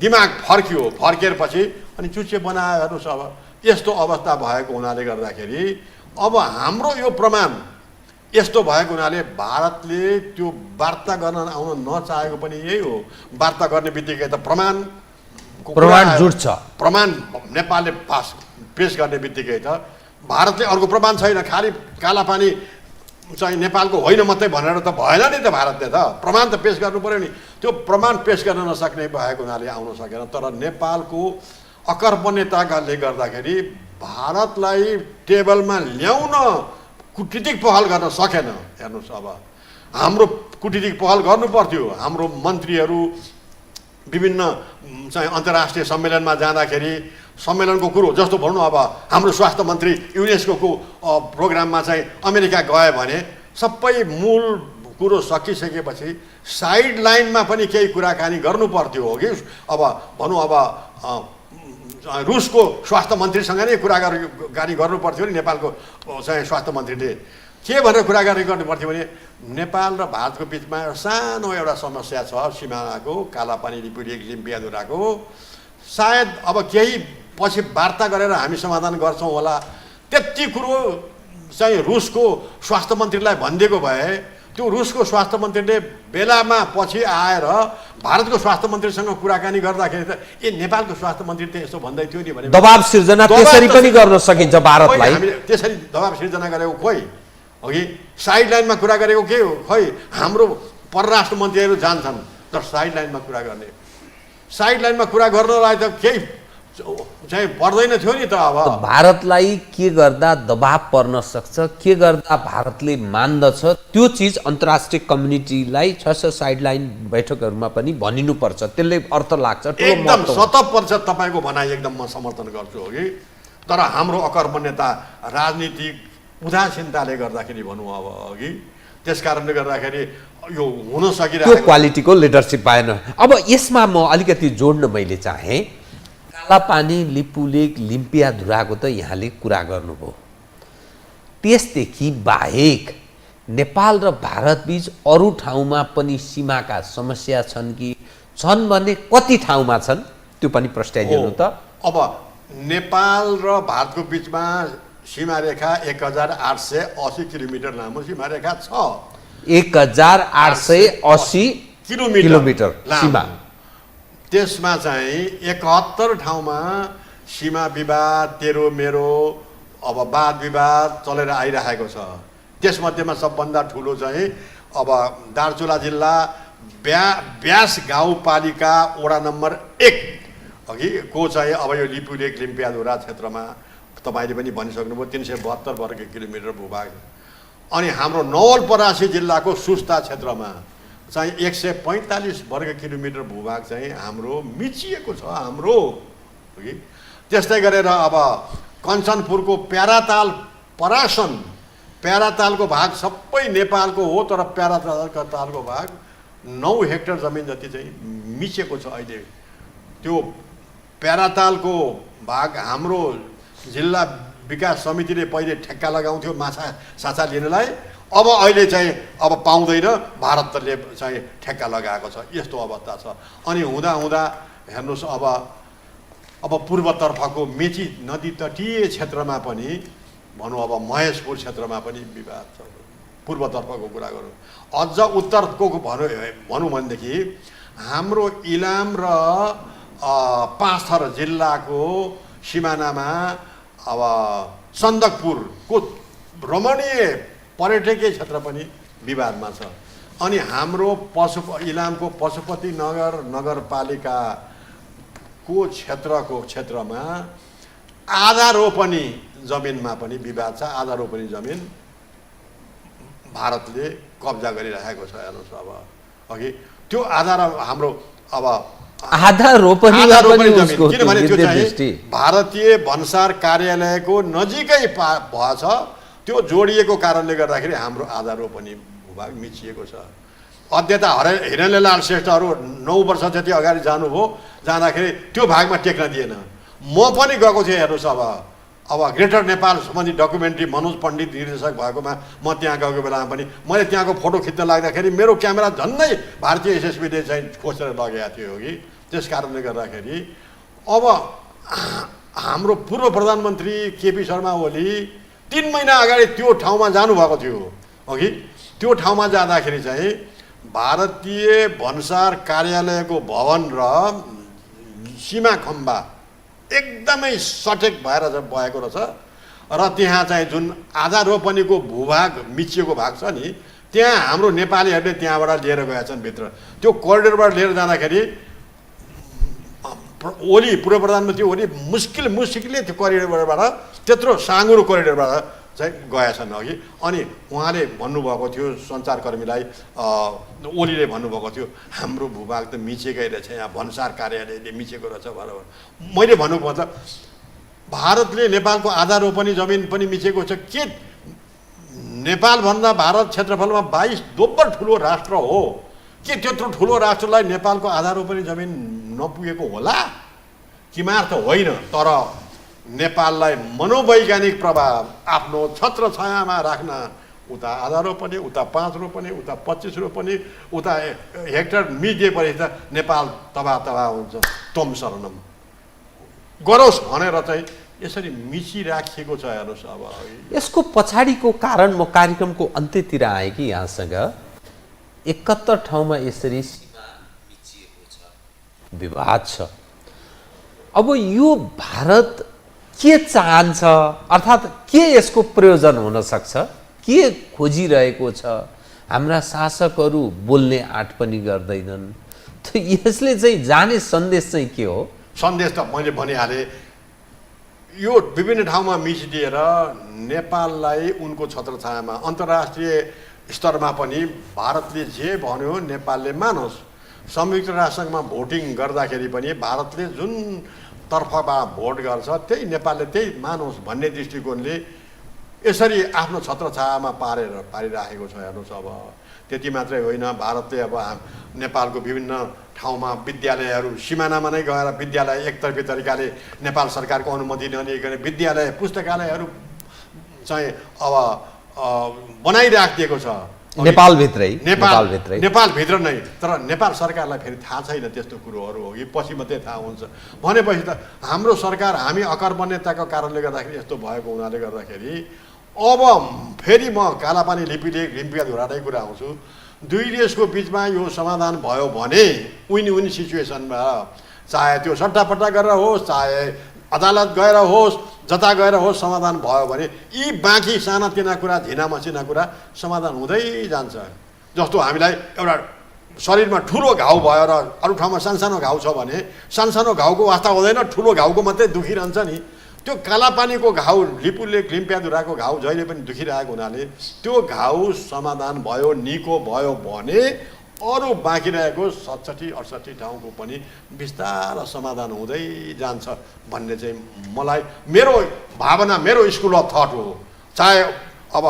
दिमाग फर्किएपछि अनि चुच्चे बनायो। हेर्नुहोस्, अब यस्तो अवस्था भएको हुनाले गर्दाखेरि अब हाम्रो यो प्रमाण यस्तो भएको हुनाले भारतले त्यो वार्ता गर्न आउन नचाहेको पनि यही हो। वार्ता गर्ने बित्तिकै त प्रमाण जुट्छ। प्रमाण नेपालले पेश गर्ने बित्तिकै त भारतले अर्को प्रमाण छैन, खालि कालापानी चाहिँ नेपालको होइन मात्रै भनेर त भएन नि त। भारतले त प्रमाण त पेश गर्नु पर्यो नि। त्यो प्रमाण पेश गर्न नसक्ने भएको हुनाले आउन सकेन। तर नेपालको अकर्मण्यताले गर्दाखेरि भारतलाई टेबलमा ल्याउन कुटनीतिक पहल गर्न सकेन। हेर्नुहोस्, अब हाम्रो कुटनीतिक पहल गर्नु पर्थ्यो। हाम्रो मन्त्रीहरू विभिन्न चाहिँ अन्तर्राष्ट्रिय सम्मेलनमा जाँदाखेरि सम्मेलनको कुरो जस्तो भनौँ, अब हाम्रो स्वास्थ्य मन्त्री युनेस्को प्रोग्राममा चाहिँ अमेरिका गयो भने सबै मूल कुरो सकिसकेपछि साइड लाइनमा पनि केही कुराकानी गर्नु पर्थ्यो हो कि। अब भनौँ, अब रुसको स्वास्थ्य मन्त्रीसँग नै कुराकानी गर्नु पर्थ्यो नि। नेपालको चाहिँ स्वास्थ्य मन्त्रीले के भनेर कुराकानी गर्नु पर्थ्यो भने नेपाल र भारतको बिचमा सानो एउटा समस्या छ, सिमानाको, कालापानी लिपुलेक लिम्पियाधुराको। सायद अब केही पछि वार्ता गरेर हामी समाधान गर्छौँ होला। त्यति कुरो चाहिँ रुसको स्वास्थ्य मन्त्रीलाई भनिदिएको भए त्यो रुसको स्वास्थ्य मन्त्रीले बेलामा पछि आएर भारतको स्वास्थ्य मन्त्रीसँग कुराकानी गर्दाखेरि त नेपालको स्वास्थ्य मन्त्री त यसो भन्दै थियो नि भने दबाब सिर्जना त्यसरी पनि गर्न सकिन्छ। भारतलाई हामीले त्यसरी दबाब सिर्जना गरेको खोइ अघि साइड लाइनमा कुरा गरेको के हो? खोइ हाम्रो परराष्ट्र मन्त्रीहरू जान्छन् तर साइड लाइनमा कुरा गर्ने, साइड लाइनमा कुरा गर्नलाई त केही चाहिँ पर्दैन थियो नि त। अब भारतलाई के गर्दा दबाब पर्न सक्छ, के गर्दा भारतले मान्दछ, त्यो चिज अन्तर्राष्ट्रिय कम्युनिटीलाई साइड लाइन बैठकहरूमा पनि भनिनुपर्छ। त्यसले अर्थ लाग्छ। एकदम 100% तपाईँको भनाइ एकदम म समर्थन गर्छु हो कि। तर हाम्रो अकर्मण्यता राजनीतिक उदासीनताले गर्दाखेरि भनौँ अब अघि, त्यस कारणले गर्दाखेरि यो हुन सकिरहेको त्यो क्वालिटीको लिडरसिप पाएन। अब यसमा म अलिकति जोड्न मैले चाहेँ, कालापानी लिपुलेक लिम्पियाधुराको त यहाँले कुरा गर्नुभयो। त्यसदेखि बाहेक नेपाल र भारतबीच अरू ठाउँमा पनि सीमाका समस्या छन् कि छन् भने कति ठाउँमा छन् त्यो पनि प्रस्ताइदिनु त। अब नेपाल र भारतको बिचमा सीमारेखा 1880 किलोमिटर लामो सीमारेखा छ। 1880 किलोमिटर सीमा। त्यसमा चाहिँ 71 ठाउँमा सीमा विवाद, तेरो मेरो अब वाद विवाद चलेर आइरहेको छ। त्यसमध्येमा सबभन्दा ठुलो चाहिँ अब दार्चुला जिल्ला ब्यास गाउँपालिका वडा नम्बर 1 अघि को चाहिँ अब यो लिपुलेक लिम्पियाधुरा क्षेत्रमा तपाईँले पनि भनिसक्नुभयो 372 वर्ग किलोमिटर भूभाग। अनि हाम्रो नवलपरासी जिल्लाको सुस्ता क्षेत्रमा चाहिँ 145 वर्ग किलोमिटर भूभाग चाहिँ हाम्रो मिचिएको छ हाम्रो। त्यस्तै गरेर अब कञ्चनपुरको प्याराताल परासन, प्यारातालको भाग सबै नेपालको हो तर प्यारातालको भाग 9 हेक्टर जमिन जति चाहिँ मिचेको छ अहिले। त्यो प्यारातालको भाग हाम्रो जिल्ला विकास समितिले पहिले ठेक्का लगाउँथ्यो माछा साछा लिनलाई, अब अहिले चाहिँ अब पाउँदैन, भारतले चाहिँ ठेक्का लगाएको छ। यस्तो अवस्था छ। अनि हुँदा हुँदा हेर्नुहोस् अब पूर्वतर्फको मेची नदी तटीय क्षेत्रमा पनि भनौँ, अब महेशपुर क्षेत्रमा पनि विवाद छ। पूर्वतर्फको कुरा गरौँ। अझ उत्तरको भनौँ भनेदेखि हाम्रो इलाम र पाँचथर जिल्लाको सिमानामा अब सन्दकपुरको रमणीय पर्यटकीय क्षेत्र पनि विवादमा छ। अनि हाम्रो इलामको पशुपति नगर नगरपालिकाको क्षेत्रमा आधा रोपनी जमिनमा पनि विवाद छ। आधा रोपनी जमिन भारतले कब्जा गरिरहेको छ। हेर्नुहोस्, अब अघि त्यो आधा हाम्रो अब आधा रोपनी जमिन किनभने त्यो चाहिँ भारतीय भन्सार कार्यालयको नजिकै भएछ। त्यो जोडिएको कारणले गर्दाखेरि हाम्रो आधा रोपनी भूभाग मिचिएको छ। अध्येता हिरणलाल श्रेष्ठहरू 9 वर्ष जति अगाडि जानुभयो, जाँदाखेरि त्यो भागमा टेक्न दिएन। म पनि गएको थिएँ। हेर्नुहोस्, अब ग्रेटर नेपाल सम्बन्धी डकुमेन्ट्री मनोज पण्डित निर्देशक भएकोमा म त्यहाँ गएको बेलामा पनि मैले त्यहाँको फोटो खिच्न लाग्दाखेरि मेरो क्यामेरा झन्डै भारतीय एसएसबीले चाहिँ खोसेर लगेको थियो कि। त्यस कारणले गर्दाखेरि अब हाम्रो पूर्व प्रधानमन्त्री केपी शर्मा ओली 3 महिना अगाडि त्यो ठाउँमा जानुभएको थियो अघि। त्यो ठाउँमा जाँदाखेरि चाहिँ भारतीय भन्सार कार्यालयको भवन र सीमा खम्बा एकदमै सटेक भएर भएको रहेछ र त्यहाँ चाहिँ जुन आधा रोपनीको भूभाग मिचिएको भाग छ नि, त्यहाँ हाम्रो नेपालीहरूले त्यहाँबाट लिएर गएका छन् भित्र। त्यो करिडोरबाट लिएर जाँदाखेरि ओली पूर्व प्रधानमन्त्री ओली मुस्किलले त्यो करिडोरबाट त्यत्रो साँगुरो करिडोरबाट चाहिँ गएछन् अघि। अनि उहाँले भन्नुभएको थियो सञ्चारकर्मीलाई, ओलीले भन्नुभएको थियो हाम्रो भूभाग त मिचेकै रहेछ, यहाँ भन्सार कार्यालयले मिचेको रहेछ भनेर। मैले भन्नुको मतलब भारतले नेपालको आधा रोपनी जमिन पनि मिचेको छ के? नेपालभन्दा भारत क्षेत्रफलमा 22 दोब्बर ठुलो राष्ट्र हो के त्यत्रो ठुलो राष्ट्रलाई नेपालको आधा रोपनी जमिन नपुगेको होला? किमार्थ होइन, तर नेपाललाई मनोवैज्ञानिक प्रभाव आफ्नो छत्र छायामा राख्न उता आधा रोपनी, उता 5 रोपनी, उता 25 रोपनी, उता हेक्टर मिचिएपछि त नेपाल तबाह हुन्छ। तम शरणम गरोस् भनेर चाहिँ यसरी मिचिराखिएको छ। हेर्नुहोस् अब यसको पछाडिको कारण म कार्यक्रमको अन्त्यतिर आएँ कि यहाँसँग 71 ठाउँमा यसरी सीमा मिचिएको छ, विवाद छ। अब यो भारत के चाहन्छ, अर्थात् के यसको प्रयोजन हुन सक्छ, के खोजिरहेको छ? हाम्रा शासकहरू बोल्ने आँट पनि गर्दैनन्। त यसले चाहिँ जाने सन्देश चाहिँ के हो? सन्देश त मैले भनिहालेँ, यो विभिन्न ठाउँमा मिचिदिएर नेपाललाई उनको छत्रछायामा अन्तर्राष्ट्रिय स्तरमा पनि भारतले जे भन्यो नेपालले मानोस्। संयुक्त राष्ट्रसङ्घमा भोटिङ गर्दाखेरि पनि भारतले जुन तर्फबाट भोट गर्छ त्यही नेपालले त्यही मानोस् भन्ने दृष्टिकोणले यसरी आफ्नो छत्रछायामा पारिराखेको छ। हेर्नुहोस् अब त्यति मात्रै होइन, भारतले अब नेपालको विभिन्न ठाउँमा विद्यालयहरू सिमानामा नै गएर विद्यालय एकतर्फी तरिकाले नेपाल सरकारको अनुमति नलिकन विद्यालय पुस्तकालयहरू चाहिँ अब बनाइराखिदिएको छ नेपालभित्रै। नेपालभित्र नै, तर नेपाल सरकारलाई फेरि थाहा छैन त्यस्तो कुरोहरू हो कि पछि मात्रै थाहा हुन्छ भनेपछि त हाम्रो सरकार हामी अकर्मण्यताको कारणले गर्दाखेरि यस्तो भएको हुनाले गर्दाखेरि अब फेरि म कालापानी लिम्पिया धुराकै कुरा आउँछु। दुई देशको बिचमा यो समाधान भयो भने विन सिचुएसनमा चाहे त्यो सट्टापट्टा गरेर होस् चाहे अदालत गएर होस् जता गएर होस् समाधान भयो भने यी बाँकी सानातिना कुरा झिना मसिना कुरा समाधान हुँदै जान्छ। जस्तो हामीलाई एउटा शरीरमा ठुलो घाउ भयो र अरू ठाउँमा सानसानो घाउ छ भने सानसानो घाउको वास्ता हुँदैन, ठुलो घाउको मात्रै दुखिरहन्छ नि। त्यो कालापानीको घाउ लिम्पियाधुराको घाउ जहिले पनि दुखिरहेको हुनाले त्यो घाउ समाधान भयो, निको भयो भने अरू बाँकी रहेको 67-68 ठाउँको पनि बिस्तार समाधान हुँदै जान्छ भन्ने चाहिँ मलाई मेरो भावना, मेरो स्कुल अफ थट हो। चाहे अब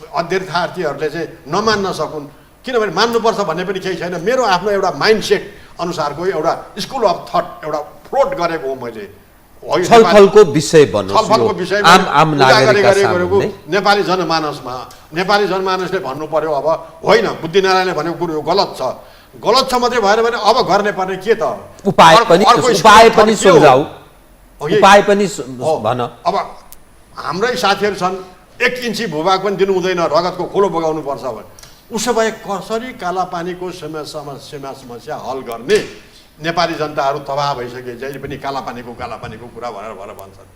अध्ययनर्थीहरूले चाहिँ नमान्न सकुन्, किनभने मान्नुपर्छ भन्ने पनि केही छैन। मेरो आफ्नो एउटा माइन्डसेट अनुसारको एउटा स्कुल अफ थट एउटा फ्लोट गरेको हो मैले। छलफलको विषय छलफलको विषयमा गरेको नेपाली जनमानसमा नेपाली जनमानसले भन्नु पर्यो अब होइन बुद्धिनारायणले भनेको कुरो गलत छ मात्रै भएर भने अब गर्ने पर्ने के त उपाय पनि सुझाउ भन। अब हाम्रै साथीहरू छन् 1 इन्ची भूभाग पनि दिनु हुँदैन, रगतको खोलो बगाउनु पर्छ भने उसो भए कसरी कालापानीको समस्या हल गर्ने? नेपाली जनताहरू तबाह भइसके जहिले पनि कालापानीको कुरा भनेर भन्छन्।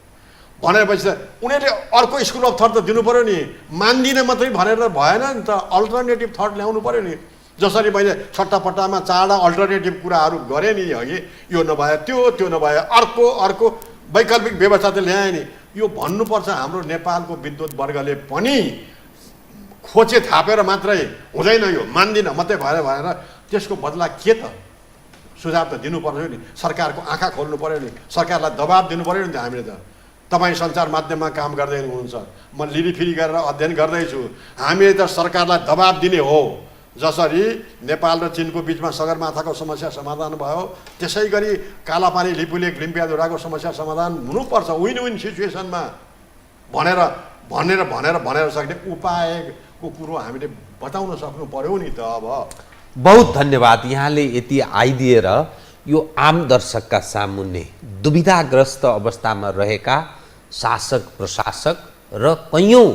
भनेपछि त उनीहरूले अर्को स्कुल अफ थट त दिनु पर्यो नि, मान्दिनँ मात्रै भनेर भएन नि त, अल्टरनेटिभ थट ल्याउनु पर्यो नि। जसरी मैले छट्टापट्टामा 4वटा अल्टरनेटिभ कुराहरू गरेँ नि अघि, यो नभए त्यो नभए अर्को वैकल्पिक व्यवस्था त ल्याएँ नि। यो भन्नुपर्छ हाम्रो नेपालको विद्युत वर्गले पनि, खोचे थापेर मात्रै हुँदैन, यो मान्दिनँ मात्रै भनेर त्यसको बदला के त सुझाव त दिनु पर्यो नि। सरकारको आँखा खोल्नु पर्यो नि, सरकारलाई दबाब दिनु पर्यो नि त। हामीले त तपाईँ सञ्चार माध्यममा काम गर्दै हुनुहुन्छ, म लिरिफिरी गरेर अध्ययन गर्दैछु। हामीले त सरकारलाई दबाब दिने हो। जसरी नेपाल र चीनको बिचमा सगरमाथाको समस्या समाधान भयो त्यसै गरी कालापानी लिम्पियाधुराको समस्या समाधान हुनुपर्छ विन सिचुएसनमा भनेर सक्ने उपायको कुरो हामीले बताउन सक्नु पर्यो नि त। अब बहुत धन्यवाद, यहाँले यति आइदिएर यो आम दर्शकका सामुन्ने दुविधाग्रस्त अवस्थामा रहेका शासक प्रशासक र कैयौँ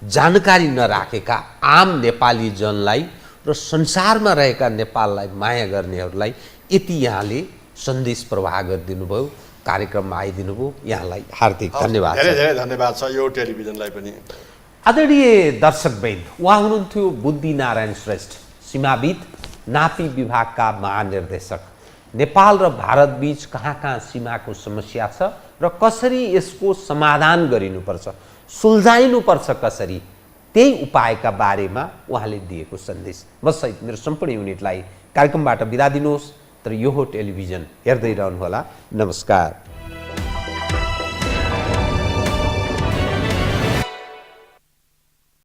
जानकारी नराखेका आम नेपाली जनलाई र संसारमा रहेका नेपाललाई माया गर्नेहरूलाई यति यहाँले सन्देश प्रवाह गरिदिनु भयो, कार्यक्रममा आइदिनु भयो, यहाँलाई हार्दिक धन्यवाद। धेरै धेरै धन्यवाद छ यो टेलिभिजनलाई पनि। आदरणीय दर्शकवृन्द, उहाँ हुनुहुन्थ्यो बुद्धिनारायण श्रेष्ठ, सीमाविद, नापी विभागका महानिर्देशक। नेपाल र भारत बीच कहाँ कहाँ सीमाको समस्या छ र कसरी यसको समाधान गरिनुपर्छ, सुल्झाइनुपर्छ कसरी, त्यही उपायका बारेमा उहाँले दिएको सन्देश। म सहित मेरो सम्पूर्ण युनिटलाई कार्यक्रमबाट बिदा दिनुहोस्, तर यो हो टेलिभिजन, हेर्दै रहनुहोला। नमस्कार।